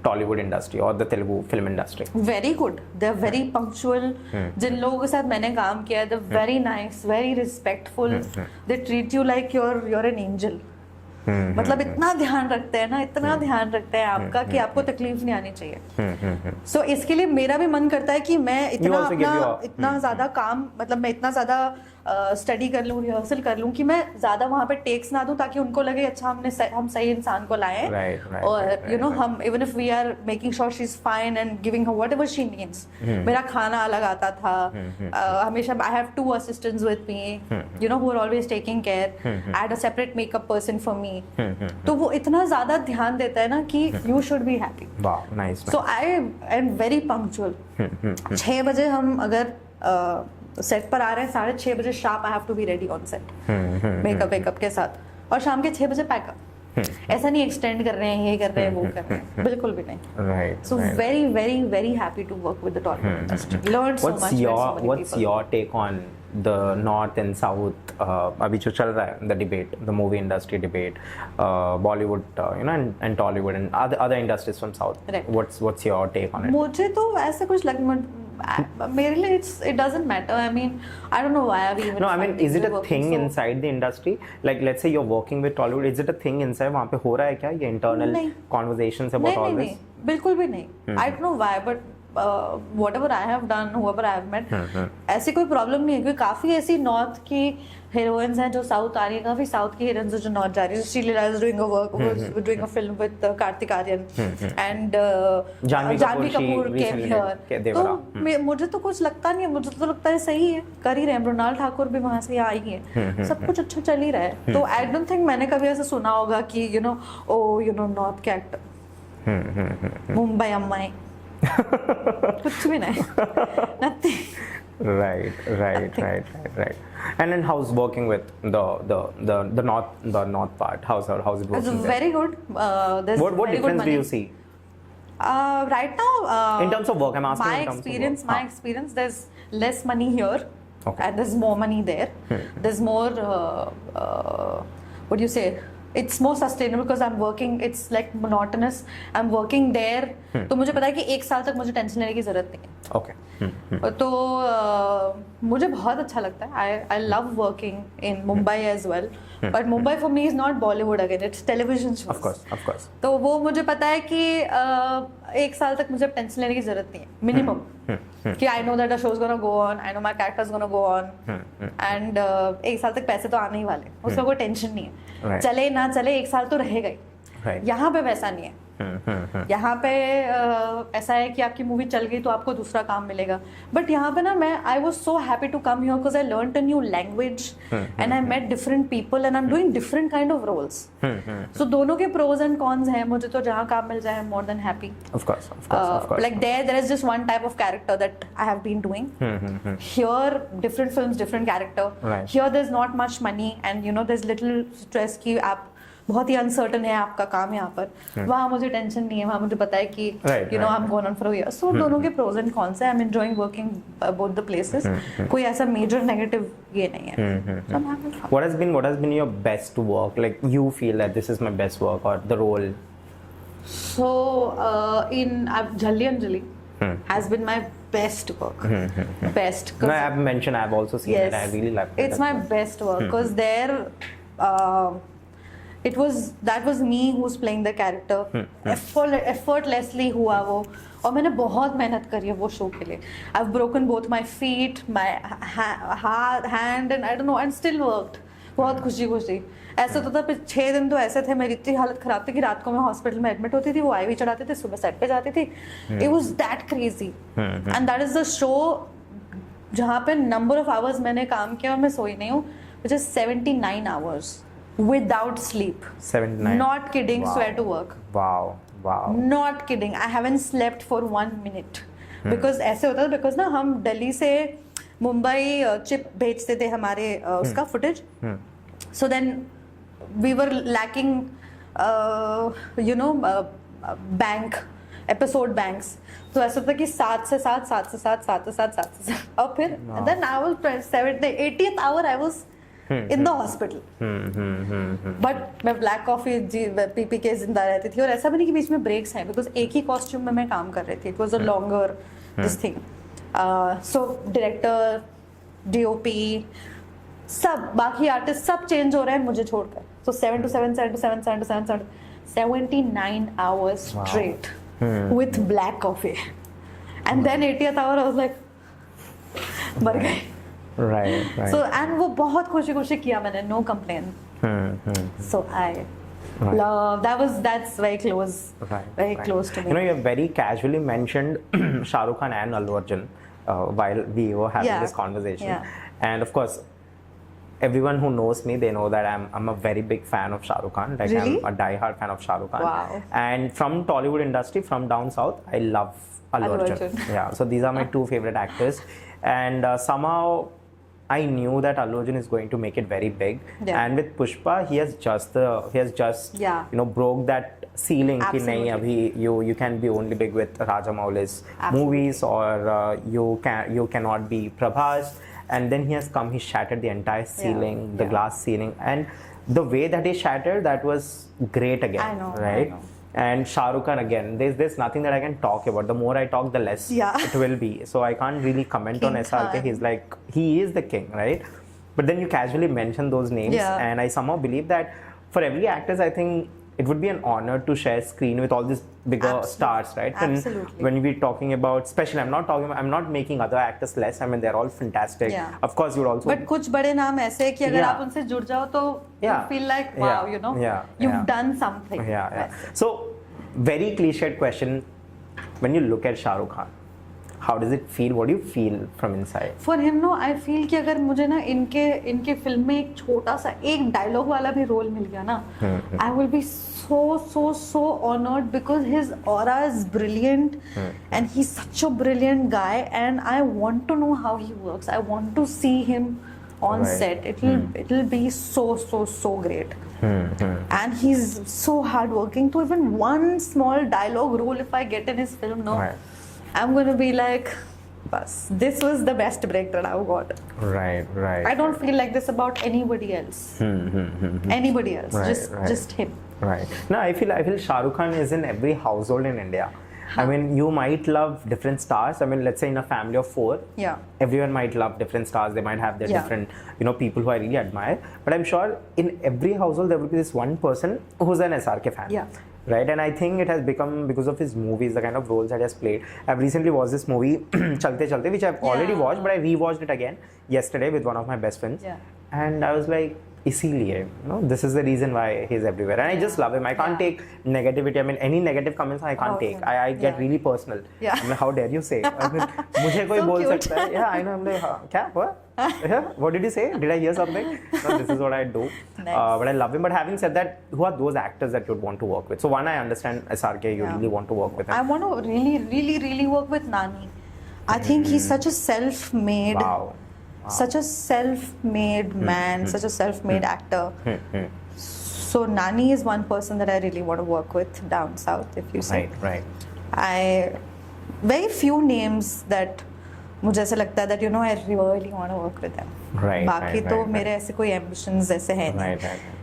Tollywood industry or the Telugu film industry? Very good. They're very punctual. जिन लोगों के साथ मैंने काम किया है, they're very nice, very respectful. They treat you like you're an angel. मतलब इतना ध्यान रखते हैं ना, इतना ध्यान रखते हैं आपका कि आपको तकलीफ नहीं आनी चाहिए. सो इसके लिए मेरा भी मन करता है कि मैं इतना ज़्यादा काम, मतलब मैं इतना ज़्यादा स्टडी कर लूँ, रिहर्सल कर लूँ कि मैं ज़्यादा वहाँ पे टेक्स ना दूँ, ताकि उनको लगे अच्छा हम सही इंसान को लाए. और यू नो हम even if we are making sure she is fine and giving her whatever she needs. मेरा खाना अलग आता था, हमेशा I have 2 assistants with me, you know, who are always taking care. I had a separate makeup person for me. तो वो इतना ज़्यादा ध्यान देता है ना कि you should be happy. Wow, nice. So I am very punctual. 6 बजे हम अगर सेट पर आ रहे हैं, 6:30 बजे sharp I have to be ready on set, makeup के साथ, और शाम के 6 बजे पैकअप. ऐसा नहीं एक्सटेंड कर रहे हैं, ये कर रहे हैं, वो कर रहे हैं, बिल्कुल भी नहीं. Right. So very very very happy to work with the Tollywood industry. Learned so much. What's your take on the North and South? अभी जो चल रहा है, the debate, the movie industry debate, Bollywood, you know, and Tollywood and other industries from South. Right. What's your take on it? मुझे तो ऐसे कुछ मेरे लिए it doesn't matter. I mean, I don't know why I've even. No, I mean, is it a thing inside the industry? Like, let's say you're working with Tollywood, is it a thing inside? वहाँ पे हो रहा है क्या ये internal conversations about all this? नहीं, बिल्कुल भी नहीं. I don't know why, but whatever I have done, whoever I have met, ऐसी कोई प्रॉब्लम नहीं है, क्योंकि काफी ऐसी नॉर्थ की हीरोइंस हैं जो साउथ आ रही है, काफी साउथ की हीरोइंस जो नॉर्थ जा रही है. Sreeleela is doing a film with Kartik Aaryan and Janhvi Kapoor came here. तो मुझे तो कुछ लगता नहीं है, मुझे तो लगता है सही है, कर ही रहे हैं. मृणाल ठाकुर भी वहां से आई है, सब कुछ अच्छा चल ही रहा है. तो आई डोंट थिंक मैंने कभी ऐसा सुना होगा कि नॉर्थ के एक्टर मुंबई अम्माई कुछ भी नहीं. Nothing. Right. And then how's working with the north part? How's it working? It's very good. What difference do you see? Right now, in terms of work, I'm asking. My experience, there's less money here, okay, and there's more money there. There's more. What do you say? It's more sustainable because I'm working. It's like monotonous. I'm working there. तो मुझे पता है कि 1 साल तक मुझे tension लेने की जरूरत नहीं है. Okay. तो मुझे बहुत अच्छा लगता है. I love working in Mumbai as well. But Mumbai for me is not Bollywood again. It's television shows. Of course. तो वो मुझे पता है कि 1 साल तक मुझे टेंशन लेने की जरूरत नहीं है, मिनिमम. कि I know that the show's gonna go on, I know my character's gonna go on, and 1 साल तक पैसे तो आने ही वाले, उसका कोई टेंशन नहीं है. चले ना चले 1 साल तो रहेगा ही. यहाँ पे वैसा नहीं है. यहाँ पे ऐसा है कि आपकी मूवी चल गई तो आपको दूसरा काम मिलेगा. बट यहाँ पे ना मैं I was so happy to come here because I learned a new language and I met different people and I am doing different kind of roles. So दोनों के प्रोज एंड कॉन्स हैं. मुझे तो जहाँ काम मिल जाए more than happy. Of course. Like there is just one type of character that I have been doing. Here different films, different character. Here there's not much money and there's little stress कि आप बहुत ही uncertain है आपका काम यहाँ पर. वहाँ मुझे टेंशन नहीं है. वहाँ मुझे पता है कि I'm going on for a year. So दोनों के pros and cons है. I'm enjoying working both the places. कोई ऐसा major negative ये नहीं है. So I'm having fun. What has been your best work? Like you feel that this is my best work or the role? So in Jhalli Anjali has been my best work. Best. No, I've mentioned. I've also seen it. I really liked it. It's my best work because there. That was me who's playing the character. Effortlessly हुआ वो. और मैंने बहुत मेहनत करी है वो show के लिए. I've broken both my feet, my hand and I don't know, and still worked. बहुत खुशी. ऐसा तो था 6 दिन तो ऐसे थे, मेरी इतनी हालत खराब थी कि रात को मैं हॉस्पिटल में एडमिट होती थी. वो IV चढ़ाते थे, सुबह सेट पे जाती थी. It was that crazy. And that is the show जहाँ पे number of hours मैंने काम किया और मैं सोई नहीं हूँ, which is 79 hours. without sleep. 7 to 9. Not kidding, Wow. swear to work. Wow. Wow. Not kidding. I haven't slept for 1 minute. Because ऐसे होता था, because ना हम दिल्ली से मुंबई चिप भेजते थे हमारे उसका footage. So then we were lacking, bank, episode banks. तो ऐसा होता कि 7 से 7, 7 से 7, 7 से 7, 7 से 7. और फिर then I was 80th hour I was in the hospital. But मैं ब्लैक कॉफी पी के जिंदा रहती थी. और ऐसा भी नहीं कि बीच में ब्रेक्स हैं, बिकॉज एक ही कॉस्ट्यूम में मैं काम कर रही थी. It was a longer this thing. So director, DOP, सब बाकी आर्टिस्ट सब चेंज हो रहे हैं मुझे छोड़कर. सो 7 to 7, 7 to 7, 7 to 7, 79 hours straight with black coffee. And then 80th hour I was like, मर गए. Right. So and वो बहुत खुशी किया मैंने, no complaint. So I love that's very close. Right. Very close to me. You have very casually mentioned Shah Rukh Khan and Allu Arjun while we were having this conversation. Yeah. And of course, everyone who knows me, they know that I'm a very big fan of Shah Rukh Khan. Like, really? I'm a die-hard fan of Shah Rukh Khan. Wow. And from Tollywood industry, from down south, I love Allu Arjun. Yeah. So these are my two favorite actors. And somehow I knew that Allu Arjun is going to make it very big. Yeah. And with Pushpa, he has just Yeah. broke that ceiling. कि Absolutely. नहीं अभी you can be only big with Rajamouli's Absolutely. movies, or you cannot be Prabhas. And then he has come, he shattered the entire ceiling, the glass ceiling, and the way that he shattered, that was great again. I know, right? I know. And Shah Rukh Khan again, there's nothing that I can talk about. The more I talk, the less it will be. So I can't really comment on King SRK. Khan. He's like, he is the king, right? But then you casually mention those names, and I somehow believe that for every actor, I think it would be an honor to share screen with all these bigger stars, right? Absolutely. When we're talking about, especially, I'm not making other actors less. I mean, they're all fantastic. Yeah. Of course, you'd also. But कुछ बड़े नाम ऐसे हैं कि अगर आप उनसे जुड़ जाओ तो you feel like wow, you've done something. Yeah. So, very cliched question. When you look at Shah Rukh Khan, how does it feel? What do you feel from inside? For him, no, I feel कि अगर मुझे ना इनके film में एक छोटा सा एक डायलॉग वाला भी रोल मिल गया ना, I will be so honored, because his aura is brilliant and he's such a brilliant guy, and I want to know how he works. I want to see him on set. It'll be so great. And he's so hardworking. So even one small dialogue role, if I get in his film, I'm going to be like, bus, this was the best break that I've got. Right. I don't feel like this about anybody else. Anybody else, just him. Right. No, I feel Shah Rukh Khan is in every household in India. I mean, you might love different stars. I mean, let's say in a family of 4, everyone might love different stars. They might have their different, people who I really admire. But I'm sure in every household there will be this one person who's an SRK fan. Yeah. Right, and I think it has become because of his movies, the kind of roles that he has played. I've recently watched this movie, Chalte Chalte, which I've already watched, but I rewatched it again yesterday with one of my best friends. Yeah. And I was like, इसीलिए, this is the reason why he's everywhere. And I just love him. I can't take negativity. I mean, any negative comments I can't take. I get really personal. Yeah. I mean, how dare you say? I mean, मुझे कोई बोल सकता है. Yeah, I know. I'm like, क्या? What? Yeah? What did you say? Did I hear something? No, this is what I do. Nice. But I love him. But having said that, who are those actors that you'd want to work with? So one, I understand SRK, you really want to work with him. I want to really work with Nani. I think he's such a self-made, such a self-made man, such a self-made actor. So Nani is one person that I really want to work with down south, if you say. Right. Very few names that मुझे ऐसा लगता है that I really want to work with them. बाकी तो मेरे ऐसे कोई ambitions ऐसे हैं नहीं.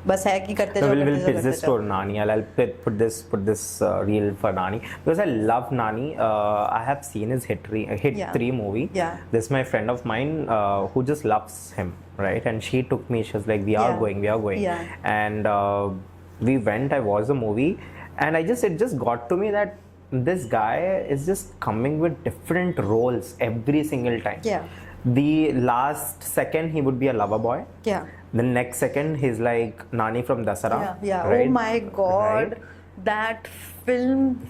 बस है कि करते जाओ. We'll pitch this to Nani. I'll put this reel for Nani because I love Nani. I have seen his Hit 3 movie. Yeah. This is my friend of mine who just loves him, right? And she took me. She was like, "We are going." Yeah. And we went. I watched the movie, and it just got to me that this guy is just coming with different roles every single time. Yeah. The last second he would be a lover boy. Yeah. The next second he's like Nani from Dasara. Yeah. Right? Oh my God, that film.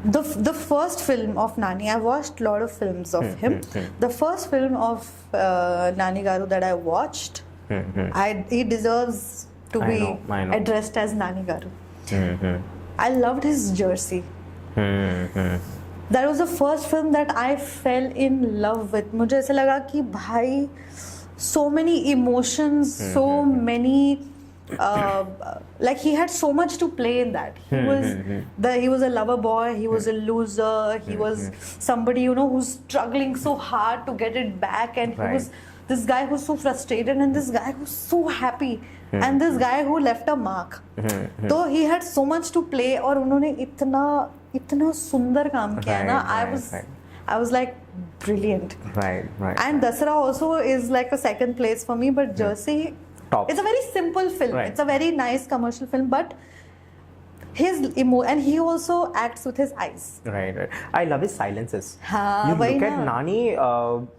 The first film of Nani, I watched a lot of films of him. The first film of Nani Garu that I watched He deserves to I be know, I know. addressed as Nani Garu. I loved his jersey. That was the first film that I fell in love with. मुझे ऐसा लगा कि भाई, so many emotions, so many, like he had so much to play in that. He was a lover boy, he was a loser, he was somebody, you know, who's struggling so hard to get it back, and he was this guy who's so frustrated, and this guy who's so happy, and this guy who left a mark. So he had so much to play, और उन्होंने इतना सुंदर काम किया ना. I was like, brilliant. Right. And Dasara also is like a second place for me, but Jersey, Top. it's a very simple film. Right. It's a very nice commercial film, but and he also acts with his eyes. Right. I love his silences. हाँ, You वही look ना. at Nani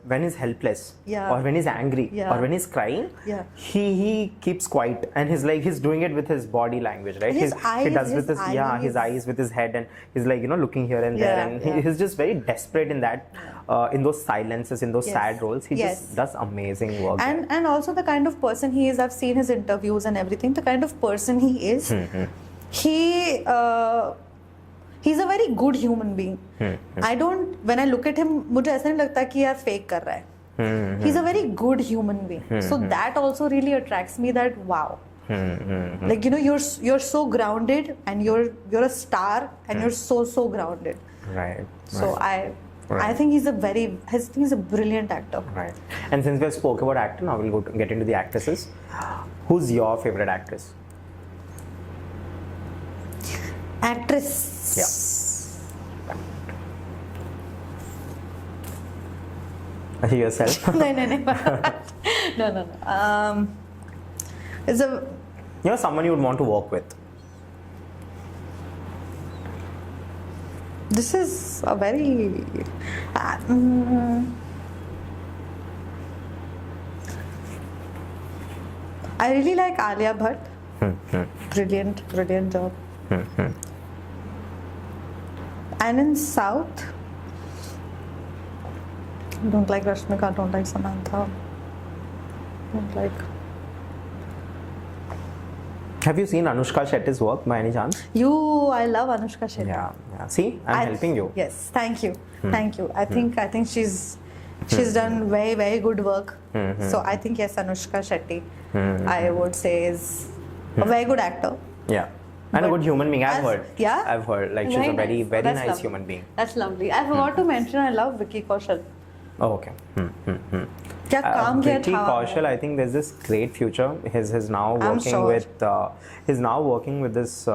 when he's helpless, Yeah. or when he's angry, Yeah. or when he's crying. Yeah. He keeps quiet, and he's doing it with his body language, right? His he eyes, does his with his eyes. eyes, with his head, and he's like, you know, looking here and there, Yeah, and yeah. he's just very desperate in that, in those silences, in those Yes. sad roles. He Yes. just does amazing work. And also the kind of person he is. I've seen his interviews and everything. The kind of person he is. He's a very good human being. When I look at him, मुझे ऐसा नहीं लगता कि यार fake कर रहा है. He's a very good human being. So that also really attracts me. That wow. Like, you know, you're so grounded, and you're a star, and you're so grounded. Right. So I think he's a brilliant actor. Right. And since we have spoke about actor, now we'll get into the actresses. Who's your favorite actress? Actress. Yeah. Yourself? No. It's a. You know, someone you would want to work with. This is a very. I really like Alia Bhatt. Brilliant job. And in South, don't like Rashmika, don't like Samantha, don't like. Have you seen Anushka Shetty's work by any chance? I love Anushka Shetty. Yeah. See, I'm helping you. Yes, thank you. I think she's done very, very good work. So I think yes, Anushka Shetty, I would say, is a very good actor. Yeah. And a good human being, I've heard. Yeah? I've heard. Like, she's a very, nice. very That's nice lovely. human being. That's lovely. I forgot to mention I love Vicky Kaushal. Oh, okay. क्या काम किया Vicky था Kaushal, I think there's this great future. He's now I'm working sure. with this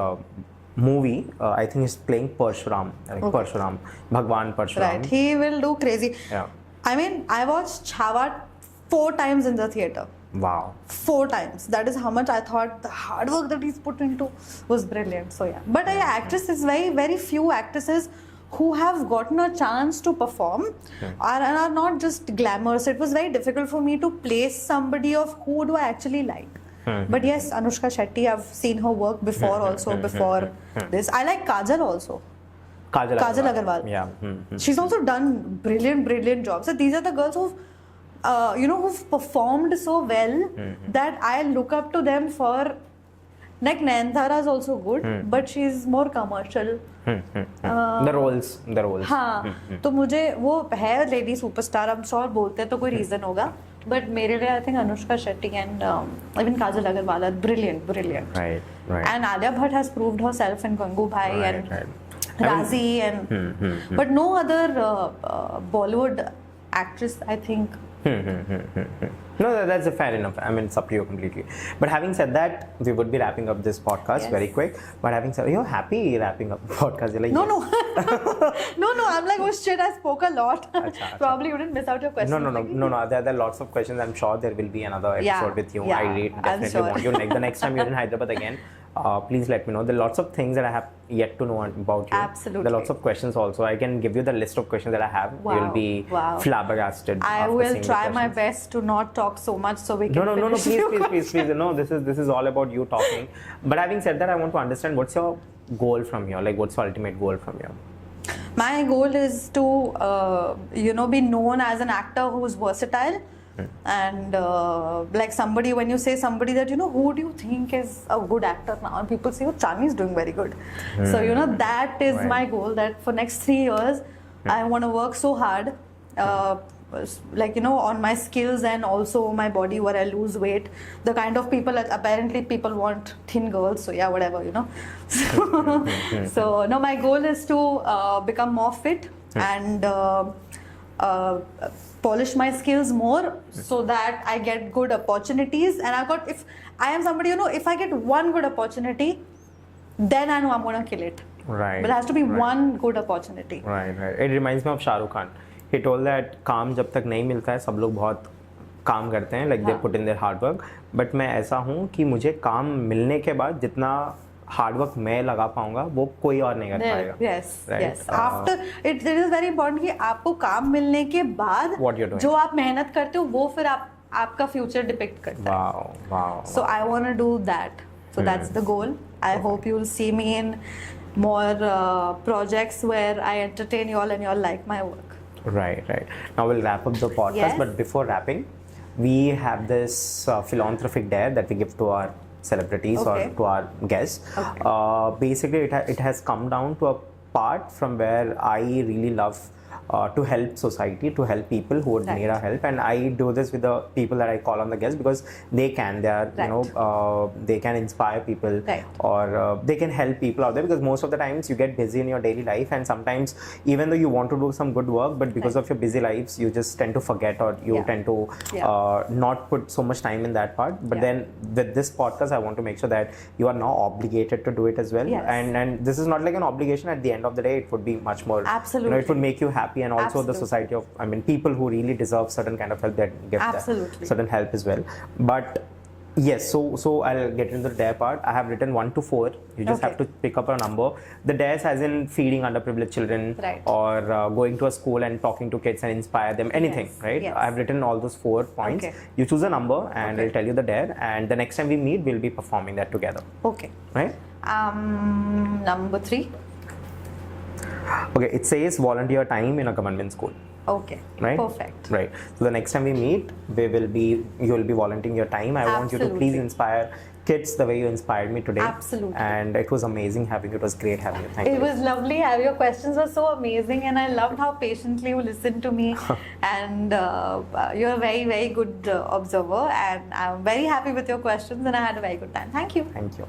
movie. I think he's playing Parshuram, Parshuram, Bhagwan Parshuram. Right, he will do crazy. Yeah. I mean, I watched Chhawa 4 times in the theater. Wow. 4 times. That is how much I thought the hard work that he's put into was brilliant. So yeah. But actresses, very, very few actresses who have gotten a chance to perform are not just glamorous. It was very difficult for me to place somebody of who do I actually like. But yes, Anushka Shetty, I've seen her work before also, before this. I like Kajal also. Kajal Agarwal. Yeah. She's also done brilliant jobs. So these are the girls who've performed so well that I look up to them for. Like Nayanthara is also good, but she's more commercial. The roles. हाँ, तो मुझे वो है lady superstar. I'm sure बोलते हैं तो कोई reason होगा. But मेरे लिए I think Anushka Shetty and even Kajal Agarwal are brilliant. Right. And Alia Bhatt has proved herself in Gangu Bhai Right. Razi and but no other Bollywood actress I think. No, that's fair enough. I mean, it's up to you completely. But having said that, we would be wrapping up this podcast very quick. But having said, you're happy wrapping up the podcast. You're like, No. I'm like, oh shit, I spoke a lot. Probably you didn't miss out your question. No. There are lots of questions. I'm sure there will be another episode with you. Yeah, I definitely want you. The next time you're in Hyderabad again, please let me know. There are lots of things that I have yet to know about you. Absolutely. There are lots of questions also. I can give you the list of questions that I have. Wow. You'll be flabbergasted. I after will seeing the try my questions. best to not talk so much so we can No, finish your please. No, this is all about you talking. But having said that, I want to understand what's your goal from here? Like, what's your ultimate goal from here? My goal is to, be known as an actor who's versatile, And like somebody, when you say somebody that, you know, who do you think is a good actor now, and people say, oh, Chandni is doing very good. So you know, that is Right. my goal, that for next 3 years I want to work so hard, like, you know, on my skills and also my body, where I lose weight. The kind of people that apparently people want thin girls, so yeah, whatever, you know. So no, my goal is to become more fit and polish my skills more, so that I get good opportunities. And if I am somebody, you know, if I get one good opportunity, then I know I'm gonna kill it. Right. But it has to be right. one good opportunity. Right, right. It reminds me of Shah Rukh Khan. He told that काम जब तक नहीं मिलता है सब लोग बहुत काम करते हैं, like they put in their hard work. But मैं ऐसा हूँ कि मुझे काम मिलने के बाद जितना हार्ड वर्क मैं लगा पाऊंगा वो कोई और नहीं कर पाएगा. Yes, Right? yes. After it is very important कि आपको काम मिलने के बाद What you're doing. जो आप मेहनत करते हो वो फिर आपका फ्यूचर डिपिक्ट करता है. Wow, wow. So I want to do that. So that's the goal. I hope you'll see me in more projects where I entertain you all and you all like my work. Right, right. Now we'll wrap up the podcast, Yes. but before wrapping, we have this philanthropic dare that we give to our celebrities Okay. or to our guests. Okay. Basically, it has come down to a part from where I really love to help society, to help people who would Right. need our help, and I do this with the people that I call on the guests because they are Right. they can inspire people, Right. or they can help people out there, because most of the times you get busy in your daily life, and sometimes even though you want to do some good work, but because Right. of your busy lives you just tend to forget, or you Yeah. tend to Yeah. not put so much time in that part. But Yeah. then with this podcast I want to make sure that you are now obligated to do it as well. Yes. And this is not like an obligation. At the end of the day it would be much more, Absolutely. it would make you happy, and also the Absolutely. society of, I mean, people who really deserve certain kind of help, that get Absolutely. certain help as well. But yes, so I'll get into the dare part. I have written 1 to 4. You just Okay. have to pick up a number. The dares as in feeding underprivileged children, Right. or going to a school and talking to kids and inspire them, anything. Yes, Right? yes. I have written all those 4 points. Okay. You choose a number and Okay. I'll tell you the dare, and the next time we meet we'll be performing that together. Okay. Right? Number 3. Okay, it says volunteer time in a government school. Okay. Right? Perfect. Right. So the next time we meet, you will be volunteering your time. I want you to please Absolutely. inspire kids the way you inspired me today. Absolutely. And it was amazing having you. It was great having you. Thank It you. was lovely. Your questions were so amazing, and I loved how patiently you listened to me. And you're a very, very good observer, and I'm very happy with your questions, and I had a very good time. Thank you. Thank you.